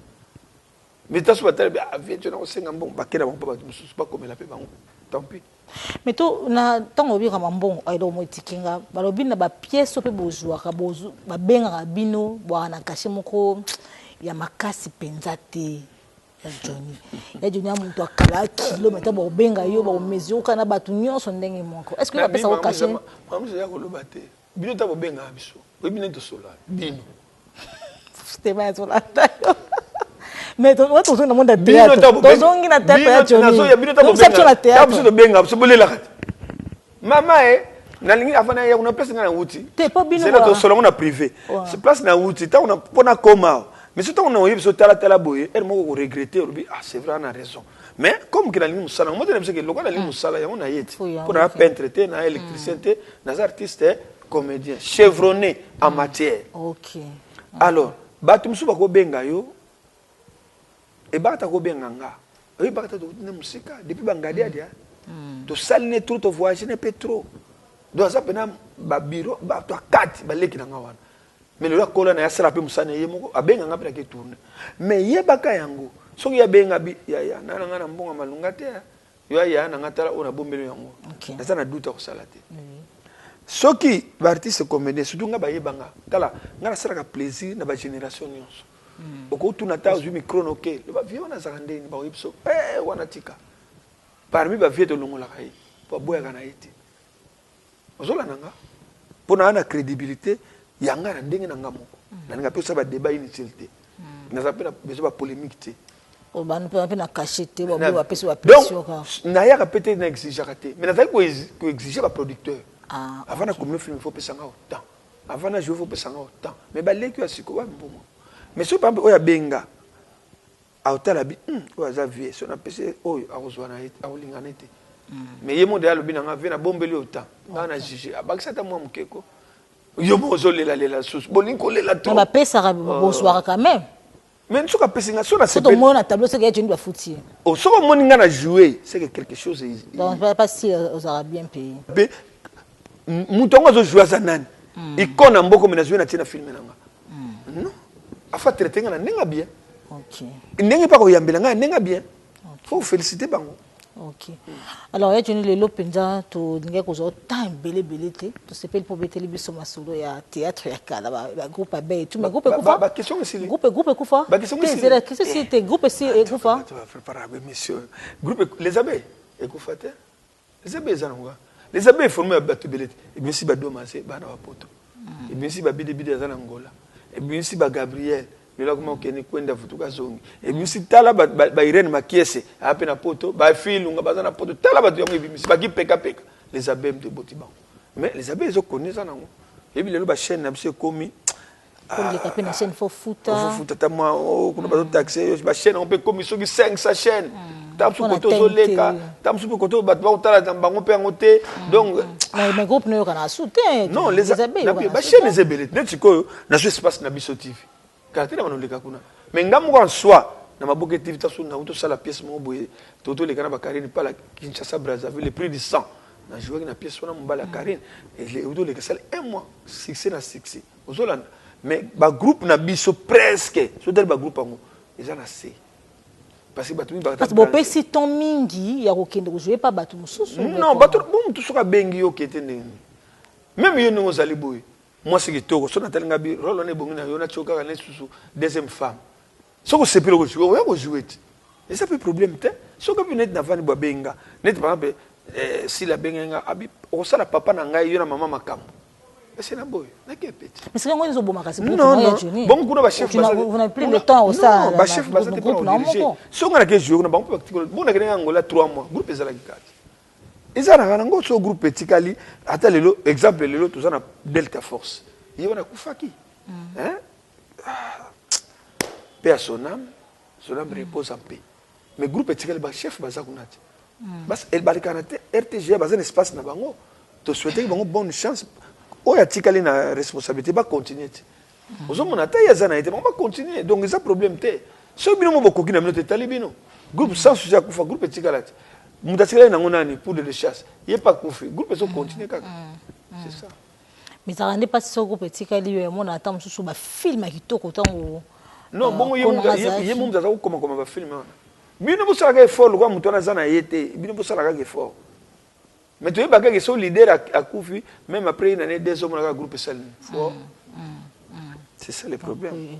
mais tasu ba tele ba avion na ko senga mbongo ba kera bango ba mususu ba komela pe bango tant pis. Mais to na tango bi kama mbongo aido mo tikinga balobi na ba pièce pe bozwa ka bozu ba benga bino bwana kashe moko ya makasi penza te ya Johnny amuntu akala kilomètre ba benga yo ba mesure kana batu nyonso ndenge moko est-ce que ba pesa ko kashe mamuso ya koloba te bino ta benga biso bino to sola bino c'était pas sola mais on va tourner dans le monde de théâtre. Tozongi na théâtre ya Johnny. Nous sommes na théâtre. Tabu so benga, so bolela kati. Mama na lingi afana ya una place na wuti. Te pas bino. C'est là to solo na privé. C'est place na wuti, ta una pona koma. Mais si ta una oyebi so tala boye, elle moko ko regretter, obi ah c'est vrai on a raison. Mais comme que la lingi musala, moi je sais que local la lingi musala ya on a yeti. Pour un peintre te, na électricien te, na artiste, comédien, chevronné en matière. OK. Alors, batu musuba ko benga yo. Et bata ko benganga et bata to na musika depuis bangadia dia to saline trop to voyager ne pétro do ça pena ba bureau ba to 4 ba leki na ngawana mais le kola na ya sera pe musane yemo abenganga pe ke tourner mais ye baka yango so ya benga bi ya na ngana mbonga malunga te ya na ngatala ona bombelo yango na sana duta ko salate soki ba artiste comédien surtout nga ba yebanga kala ngana sera ka plaisir na ba génération nyonso Okotu na ta micro noké le ba vieux na zakandeni ba yipso wana tika parmi ba vieux de longola kai po boya kana ite ozola nanga pona ana crédibilité yanga na ndenge na ngamo na nga pesa ba débat inutilité na zapena besoin ba polémique te o ba pe na cachete ba pesa ba pression ka na ya ka peut-être na exiger raté mais na za ko exiger ba producteur avant na comme film faut pesa nga autant avant na jouer faut pesa nga autant mais ba leki asiko ba mbomo. Mais si par exemple, oya benga, a otala bi, oya vie, si on a pensé, oya arozwana ete, aolingana ete. Mais yé monde ya lobi nanga vie na bombeli autant, na jugé, abakisa ta mwa mukeko. Yo mozo lela sous, bolinko lela trop. On va payer ça bonsoir quand même. Mais si on a pensé nga, si on a sepel. Tout le monde a tableau, c'est que tu dois foutre. Oh, si on a nga jouer, c'est que quelque chose est. Donc pas si on aura bien payé. Mais mutongo zo jouer ça nani. Ikona mboko mena jouer na tina film nanga. Non. Afa traiter nga nenga bien. OK. Nenga pas ko yambela nga nenga bien. Faut féliciter bango. OK. Alors, il y a une lopenza to ninga ko zo time belé te to s'appelle pour beteli biso masolo ya théâtre ya kala ba groupe abe tu me groupe kufa. Ba question ici. Groupe kufa. Ba question ici. Qu'est-ce que c'était groupe ici et kufa? Tu vas préparer monsieur. Groupe les abeilles et kufa te. Les abeilles zanonga. Les abeilles formés à bateau belé. Et bien si ba domasé ba na poto. Et bien si ba bidebide za Angola. Et bien si ba Gabriel le là comment kene kwenda futuka zongi et bien si tala ba Irene Makiese ape na poto ba filunga bazana poto tala ba yango ebimisi ba ki peka les abeilles de Botiban mais les abeilles zo connaissent nango et bien le ba chaîne na biso komi comme les capé na chaîne faut fouta ta moi kuna ba taxer ba chaîne on peut komi soki 5 sa chaîne tam su koto zo leka tam su koto ba tala bango pe ngote donc mais groupe ne kana soutien non les abeilles ba chaîne les abeilles netiko na so espace na biso TV caractère na manoleka kuna mais ngamu en soi na maboke TV ta so na auto sala pièce mo boye toto le kana ba Karine pas la Kinshasa Brazzaville le prix du sang na jouer na pièce na mbala Karine et le auto le sala un mois succès na succès ozolanda mais ba groupe na biso presque so tel ba groupe ngo eza na C parce que batu ba parce que bopé si ton mingi ya kokende ko jouer pas batu mususu non batu bon tout soka bengi yo ketende même yo no zali boye moi c'est que toko so natal ngabi rolo ne bongi na yo na choka na susu deuxième femme so ko sepelo ko jouer o ko jouer et ça peut problème te so ko net na vani bo benga net par exemple si la benga abi o sala papa na ngai yo na mama makambo c'est na boy na ke petit mais c'est quand ils ont bomaka c'est pour non bon kuna ba chef vous n'avez plus le temps au ça ba chef ba te pour diriger so ngana ke jouer na bango ba bon na ke ngola 3 mois groupe ezala kikati ezana kana ngo so groupe etikali ata lelo exemple lelo tozana Delta Force yona kufaki hein paix à son âme repose en paix mais groupe etikali ba chef baza kunati bas el balikanate RTG baza un espace na bango to souhaiter bango bonne chance oya tikali na responsabilité ba continuer ozomona ta yazana ite ba continuer donc ça problème te so bino mo bokoki na minote talibino groupe sans sujet kufa groupe etikala mutasikala na ngonani pour de chasse il pas confié groupe so continuer kaka c'est ça mais ça rendait pas ce groupe etikali yo mon attend susu ba film kitoko tango non bon yé mon za comment ba film bino bosalaka effort lokwa moto wana aza na ye te bino bosalaka effort mais toyebaka ke so leader akufi même après une année 2 ans omonaka groupe esali fort. C'est ça le problème.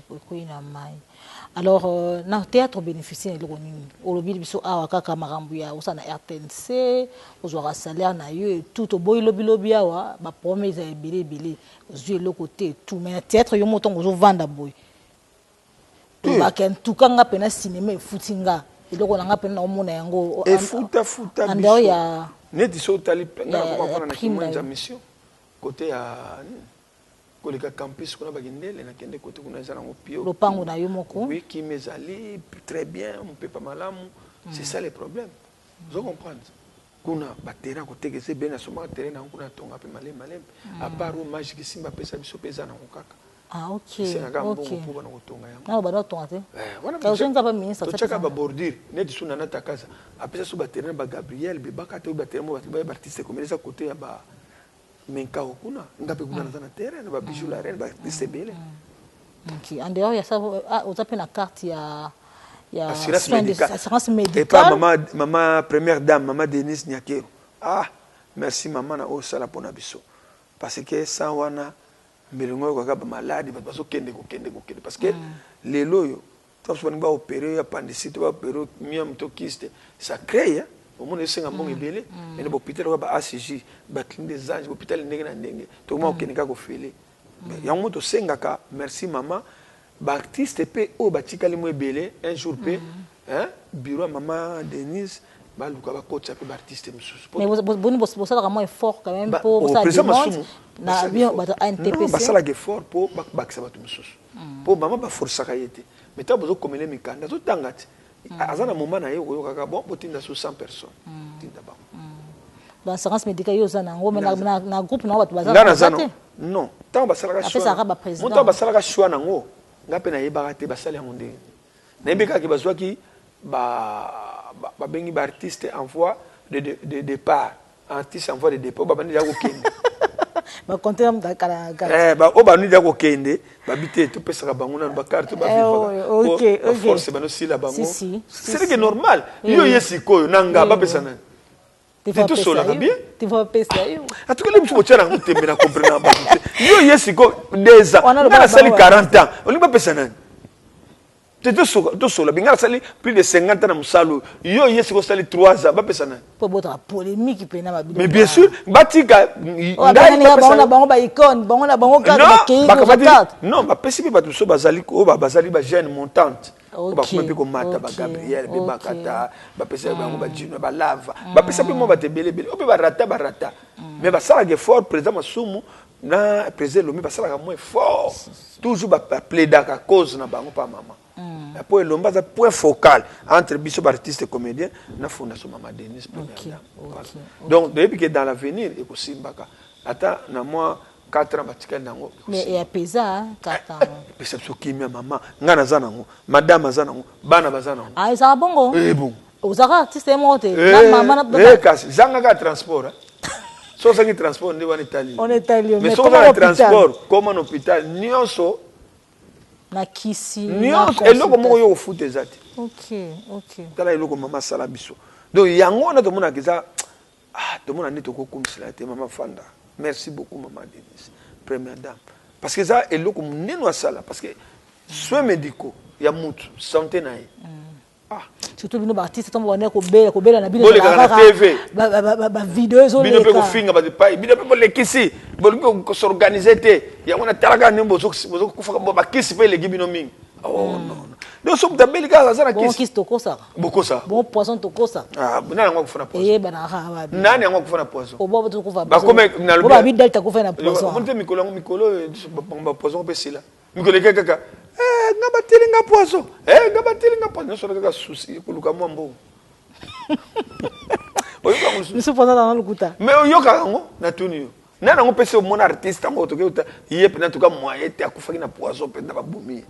Alors, dans le théâtre bénéficie de l'Onin, au lobby de Awa Kamarambuya, au sein de RTNC, aux horaires salaires, tout au boy lobby, ma promesse est bilé, aux yeux de côté, tout, mais le théâtre, il y a un montant aux vendre boy. Tout quand on a peine cinéma, footinga, et donc on a peine au monde yango. Et fouta, il y a. Net ils sont allés prendre la mission côté à. Le campus qu'on a bagindé, les nakende côté qu'on a déjà en pio. Le pango na yomoko. Oui, qui me allé très bien, on peut pas mal. C'est ça le problème. Vous comprenez? Qu'on a batterie à côté que c'est bien à ce moment terrain on a tonga peu malem. À part au magique simba pesa biso pesa na kokaka. Ah ok. C'est un gars bon pour na kotonga yango. Na ba na tonga te. Voilà. Ka usenza ba ministre. To chaka ba bordir, net suna na takaza. Apesa so batterie ba Gabriel, be bakate batterie mo ba artiste comme ça côté ya ba menka okuna ngape kuna na terrain na ba bijou la reine ba disebele. OK, en dehors il y a ça aux appels la carte il y a assurance médicale. Et pas maman première dame maman Denise Nyakero. Ah, merci maman na osala pona biso. Parce que ça wana melingo ko ka ba malade ba so kende parce que les loyo to so ba opérer appendicite ba opérer miam to kyste ça crée au monde c'est un bon ebele et le hôpital ba ACJ ba clinique des anges hôpital ndenge na ndenge to ma okeneka ko fele ya moto sengaka merci maman ba artiste pe o ba tikali mo ebele un jour pe hein bureau maman Denise ba luka ba coach pe ba artiste mususu mais vous ça vraiment effort quand même pour ça na bien ba NTPC ba sala effort pour ba ça ba mususu pour maman ba force ka yete mais ta bozo komele mikanda zo tangati azana moment na yo kaka bon potinda sur 100 personnes tinda ba ba assurance médicale yo zana ngo na groupe na bato bazana non tant ba sala ka choix mon temps ba sala ka choix na ngo ngape na yeba te ba sala ngonde na yebeka ke bazwa ki ba bengi ba artiste envoi de départ artiste envoi de départ ba bandi ya ko kende ba compter am kala ba o ba ni ya ko kende ba bité to pesa ka banguna ba carte ba viva OK force ba no sila bango c'est que normal yo yesiko nanga ba pesa na tu sola bien tu vas pesa yo atukele mtu bochana ngutembe na comprendre ba yo yesiko des ans na sali 40 ans on ba pesa na tu sola bien sali plus de 50 ans na musalo yo yesiko sali 3 ans ba pesa na pour botra polémique pe na ba mais bien sûr batika ndai bango ba icône bango na bango carte non ba pesi pe batu so bazali ko bazali ba jeune montante ba kuma pe ko mata ba Gabriel be bakata ba pesi bango ba Jino ba lava ba pesi pe mo ba tebele o pe ba rata mais ba sala effort président Masumu na président Lomi ba sala moins fort toujours ba plaider à cause na bango pa mama pour le lomba point focal entre biso artiste comédien na fondation Maman Denise première dame. Donc depuis que dans l'avenir et ko simbaka ata na moi 4 ans batika nango mais et pesa 4 ans pesa so kimia maman ngana za nango madame za nango bana bazana nango ah ça bongo bon ozaka artiste mote na maman na kasi zanga ka transport so ça qui transport ndi wan Italie on Italie mais so ka transport comme en hôpital nyonso na kisi nyonso eloko moko yo foute ezati OK tala eloko mama sala biso donc yango na to mona kiza to mona nito ko kumisila te mama Fanda merci beaucoup maman Denise première dame parce que ça eloko muneno sala parce que soins médicaux ya mutu santé na ye surtout bino ba artiste tombo wana ko bela na bino na TV ba vidéo zo bino pe ko finga ba pai bino pe le kisi ko s'organiser te ya wana talaka nembo zo ko faka ba kisi pe le gibino mingi oh non donc so mtabeli ka za na kisi bon kisi tokosa bokosa bon poisson tokosa nani ngwa kufuna poisson bana ha nani ngwa kufuna poisson o bobo tukufa ba comme na lo ba bi delta kufuna poisson monte mikolo ba poisson pe sila mikolo kaka ngabatili nga poisson ngabatili nga poisson so kaka souci kuluka mwambo oyoka musu niso poisson na lukuta mais oyoka ngo na tuni yo nana ngo pese mon artiste ngo to keuta yepe na tuka moyete akufaki na poisson pe na babumi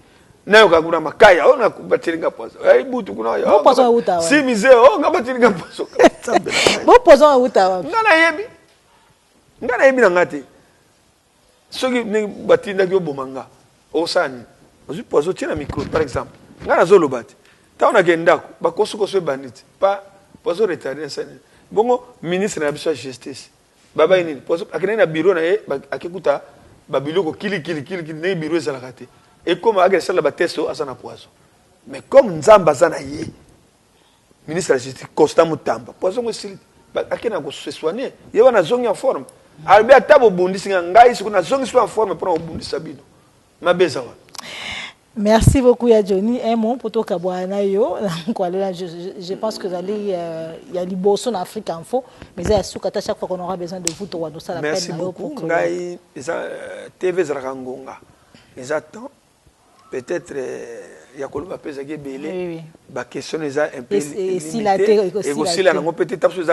na yoka kuna makaya ona kubatili nga poisson butu kuna yo poisson uta si mise ngabatili nga poisson poisson uta ngana yebi na ngate soki ne batinda ki obomanga osani ozu poisson tina micro par exemple ngana zolo bati tant on a gagné bah koso bandit pas poso retardé ça bongo ministre na biso justice baba ini poso akene na bureau na ye akikuta ba biloko kili ne bureau za la raté et comme agressé la batesto asana poison mais comme nzamba zana ye ministre de la justice Costa Mutamba poison ngo sili akena ko se soigner ye wana zongi en forme albe atabo bundi singa ngai sikuna zongi so en forme pour bundi sabino mabeza wa. Merci beaucoup, ya Johnny. Un mot pour toi, je pense que il y a du beau son en Afrique Info, mais il y a chaque fois qu'on aura besoin de vous, merci beaucoup. TV Zaragangonga. Ils attendent peut-être Yakolo pesa ke belé ba question eza un peu et si la terre et aussi là on peut être sur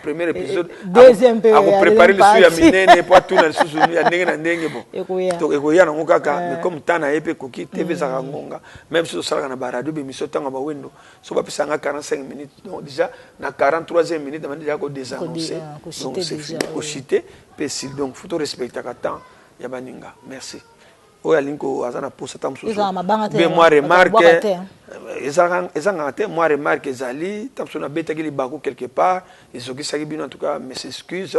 premier épisode deuxième peu à préparer le suya minene pour tout na susu ya ndenge na ndenge bon donc ekoya na ngokaka mais comme tana epe koki TV za ngonga même si ça na ba radio be misotanga ba wendo so ba pesa 45 minutes donc déjà na 43e minute on déjà ko désannoncer donc c'est fini au chité pésil donc faut respecter ka temps ya baninga merci. Oui, Alinko azana posa tamso. Mais moi remarque, moi remarque Zali, tamso na beta qui bako quelque part, et ce qui s'agit bien en tout cas, mais s'excuse.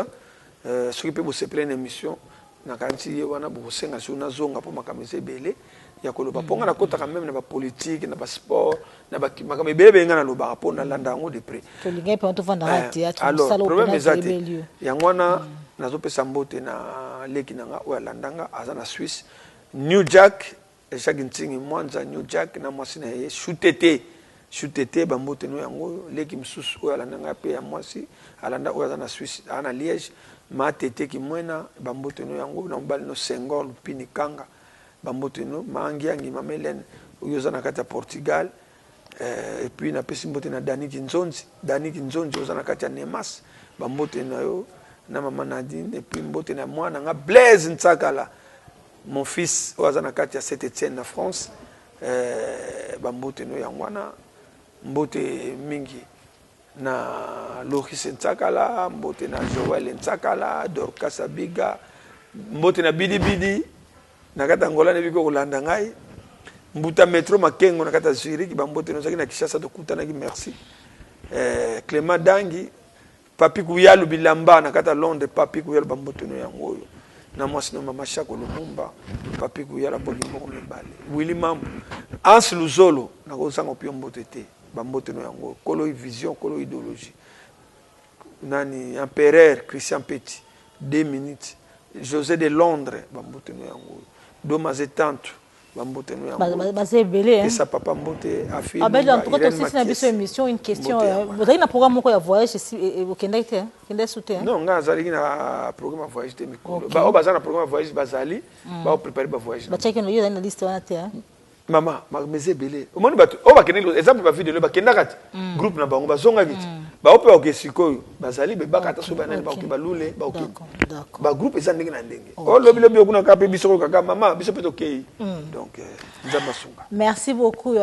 Ce qui peut vous se plaindre émission, na kanti wana bo senga suna zonga pour makamese belé. Ya ko loba ponga na kota quand même na politique, na sport, na makame bebe ngana loba rapport na landa ngo de près. To linga pe on vanda na théâtre, alors problème ezati. Ya ngwana nazo pesa mbote na leki nanga o landanga azana Suisse. New Jack, chaque ntingi mwanza New Jack na mwasi na ye shutete bambote no yango leki msusu o alanda ngape ya mwasi alanda o na Suisse ana Liège ma tete ki mwena bambote no yango na mbali no Senghor Lupini Kanga bambote no mangiangi mamelen oyoza na kata Portugal et puis na pesi mbote na Dani Kinzonzi oza na kata Nemas bambote na yo na mama Nadine et puis mbote na mwana nga Blaise Ntsakala. Mon fils Oazana Katia Saint-Etienne en France, Bambote no Yangwana, Mbote Mingi, na Loris Ntsakala, Mbote na Joël Ntsakala, Dorcas Abiga, Mbote na Bidi, Nakata Angola Nebiko Landangai, Mbuta Metro Makengo Nakata Zurich, Bambote no Zakina Kishasa de Kutanagi, merci. Clément Dangi, Papi Kouyalou Bilamba, Nakata Londres, Papi Kouyalou Bambote no Yangoyo. Na mwasi no mama Shako Lumumba papi kuyala bolimbo mbale Willy Mambo Ans Luzolo na kozanga pio mbote te bambote no yango kolo vision kolo idéologie nani empereur Christian Petit 2 minutes José de Londres bambote no yango Domas et Tantu bambote no yango basé belé et sa papa mbote afili en tout cas aussi na biso émission une question vous avez un programme moko ya voyage au Kenya te kende souté non nga zali na programme voyage te mikolo ba o bazana programme voyage bazali ba o préparer ba voyage ba check no yo na liste wana te mama magmeze belé o moni bato o ba kenelo exemple ba vidéo ba kenda kati groupe na bango bazonga kiti ba o pe o kesiko bazali be bakata so banani ba okiba lule ba okiba ba groupe eza ndenge na ndenge o lobi okuna ka pe biso kaka mama biso pe tokei donc merci beaucoup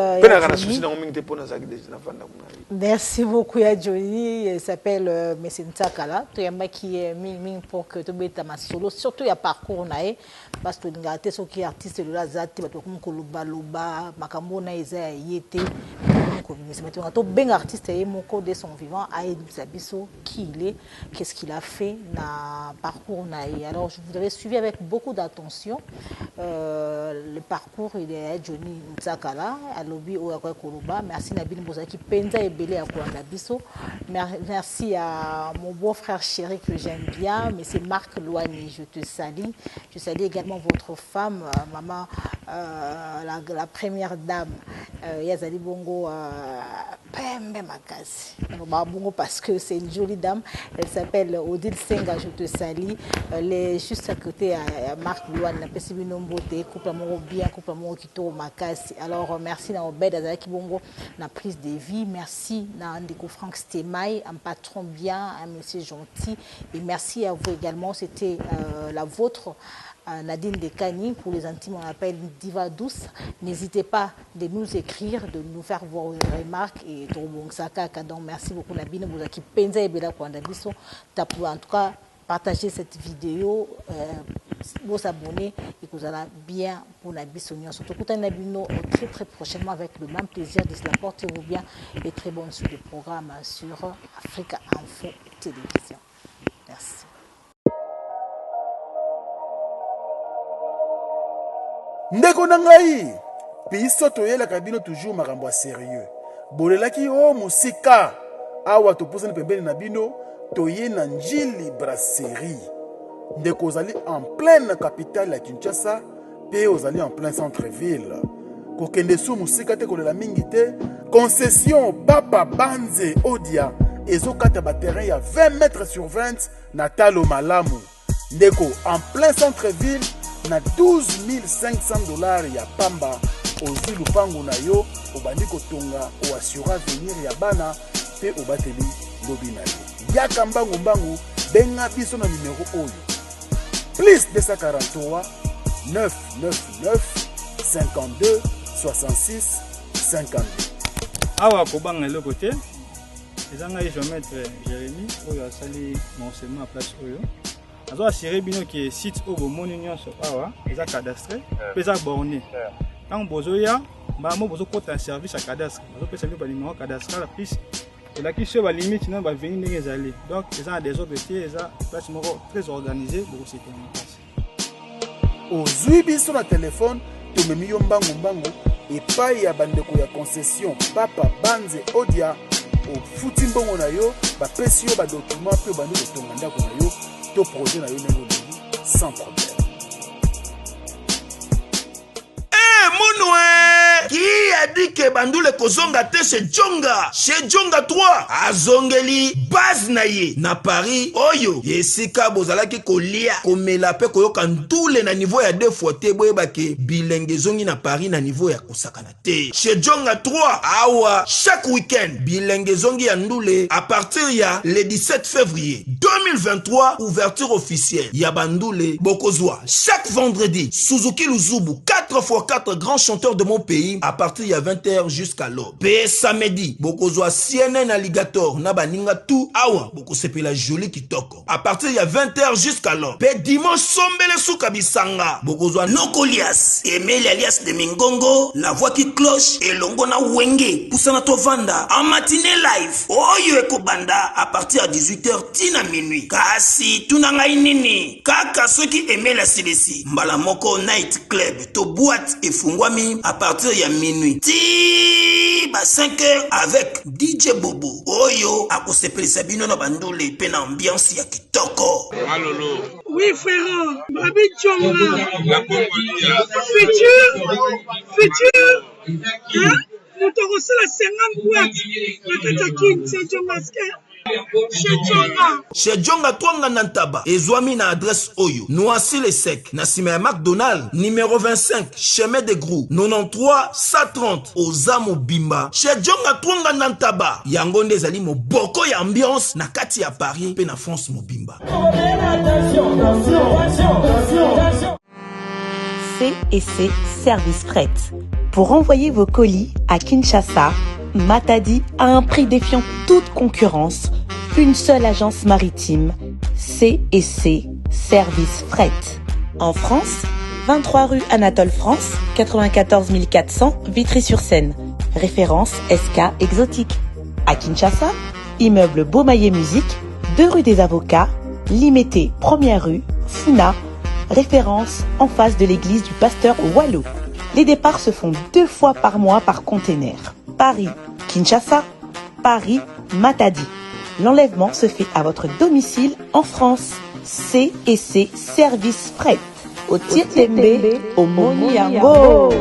merci beaucoup à Johnny. Il s'appelle Messi Ntsakala. Tu as qui est ming pour que tu mettes ma solo surtout il y a parcours nae parce que tu as ce qui artiste de la zati ba to koluba loba makambo na eza yete mais tu as bien artiste et mon code de son vivant a Zabiso qui il est, qu'est-ce qu'il a fait na parcours nae. Alors je vous avais suivi avec beaucoup d'attention le parcours il est Johnny Ntsakala à lobby au Koluba. Merci Nabil Mbozaki Penza et Belé à Kouandabiso. Merci à mon beau-frère chéri que j'aime bien, mais c'est Marc Loani. Je te salue. Je salue également votre femme, maman, la première dame, Yazali Bongo Pembe Makasi. Bongo parce que c'est une jolie dame. Elle s'appelle Odile Senga. Je te salue. Elle est juste à côté à Marc Loani. La Pessi Binombote, couple amoureux bien, couple amoureux qui tourne Makasi. Alors merci dans Obed Azaki Bongo la prise de vie. Merci à Ndeko Franck Stemay, un patron bien, un monsieur gentil. Et merci à vous également. C'était la vôtre, Nadine Dekani. Pour les intimes, on appelle Diva Douce. N'hésitez pas de nous écrire, de nous faire vos remarques. Et donc, merci beaucoup, Nabine Bouzaki Penza et Bela Kwandabiso. En tout cas, partagez cette vidéo. vous abonner et que vous allez bien pour la bisognon. Surtout que vous très très prochainement avec le même plaisir de cela. Portez-vous bien et très bonne suite de programme sur Africa Info Télévision. Merci. Ndeko na ngai biso toyelaka bino toujours makambo ya sérieux bolelaki o musika awa topusani pembeni na bino toye na Njili Brasserie ndeko ozali en pleine capitale ya Kinshasa pe ozali en plein centre-ville kokende su musika te kolela mingi te concession Papa Banze Odia ezokata ba terrain ya 20 mètres sur 20 na talo malamu ndeko en plein centre-ville na 12 500 $ ya pamba ozwi lupango na yo obandi kotonga oassura avenir ya bana pe obateli lobi na yo yaka mbangu benga biso na numero oyo plus 243 999 52 66 52 awa kobanga eloko te eza ngai géomètre Jérémy oyo asali monseignement à place oyo azo assuré bino ke site oyo bomoni nyonso awa eza cadastre mpe eza borné ntango bozoya mbamo bozokota na service ya cadastre bazopesa bino banimero cadastral plus elaki so balimite na baveni ndenge ezali donc eza na desordre te eza place moko très organisé bokosete na makasi ozwi biso na telefone tomemi yo mbangu epai ya bandeko ya concession Papa Banze Odia ofuti mbongo na yo bapesi yo badocument mpe obandi kotonga ndako na yo to projet na yo ndenge olingi sans problème. Qui a dit que Bandoule Kozonga te chez Djonga? Chez Djonga 3, Azongeli, base naye, na Paris, Oyo, Yesika Bozalaki Kolia, Komelape Koyoka Ndoule na niveau ya 2 fois te, Boyebake, Bilenge Zongi na Paris na niveau ya Kosakana te. Chez Djonga 3, Awa, chaque week-end, Bilenge Zongi ya Ndoule, à partir ya le 17 février 2023, ouverture officielle, ya Bandoule, Bokozwa, chaque vendredi, Suzuki Luzubu, 4x4 grands chanteurs de mon pays, à partir de 20h jusqu'à l'aube. Pe samedi, Bokozwa CNN Alligator, Nabaninga tout, Awa, Bokosepe la jolie kitoko. À partir de 20h jusqu'à l'aube. Pe dimanche, Sombele Soukabisanga, Bokozwa Nokolias, Emile alias de Mingongo, La Voix qui cloche, et Longona Wenge, Poussana Tovanda, en matinée live, Oyo Ekobanda, à partir de 18h, Tina minuit. Kasi, Tunanga Inini, Kaka, ceux qui aimaient la CDC, Mbalamoko Night Club, To boîte et Fungwami, à partir de minuit. Ti ba 5h avec DJ Bobo. Oyo akosepeli sabino na bandule pe na ambiance ya kitoko. Malolo. Oui frère, Babi Djonga. Futur. Hein? Nous t'avons reçu la 50 boîtes. La Katakin, c'est Djonga. Chez Djonga Twanga Nantaba, Ezwami na adresse Oyo, Noisy les Sec, Nassime McDonald, numéro 25, chemin de Grou, 93 130, Ozamo Bimba. Chez Djonga Twanga Nantaba, Yangonde Zali mo boko ya ambiance, na kati ya Paris, pe na France mo Bimba. C&C Service Fret. Pour envoyer vos colis à Kinshasa, Matadi a un prix défiant toute concurrence. Une seule agence maritime, C&C Service Fret. En France, 23 rue Anatole France, 94 400 Vitry-sur-Seine. Référence SK Exotique. À Kinshasa, immeuble Beaumaillé Musique, 2 rue des Avocats, Limité, 1er rue, Funa. Référence en face de l'église du pasteur Wallo. Les départs se font 2 fois par mois par container. Paris, Kinshasa, Paris, Matadi. L'enlèvement se fait à votre domicile en France. C&C Service Fret. Au Tietembe, au Moniango.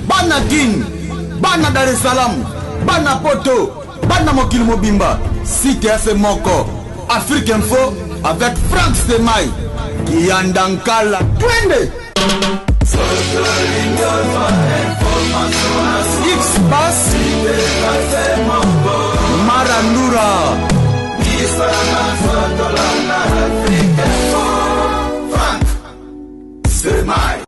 Bana Guine, Bana Dar es Salaam, Bana Poto, Bana Mokil Mobimba. Cité à ce moko. Afrique Info avec Franck Stemai. Kiandankala. Twende. X-Bass Marandura Franck Stemai.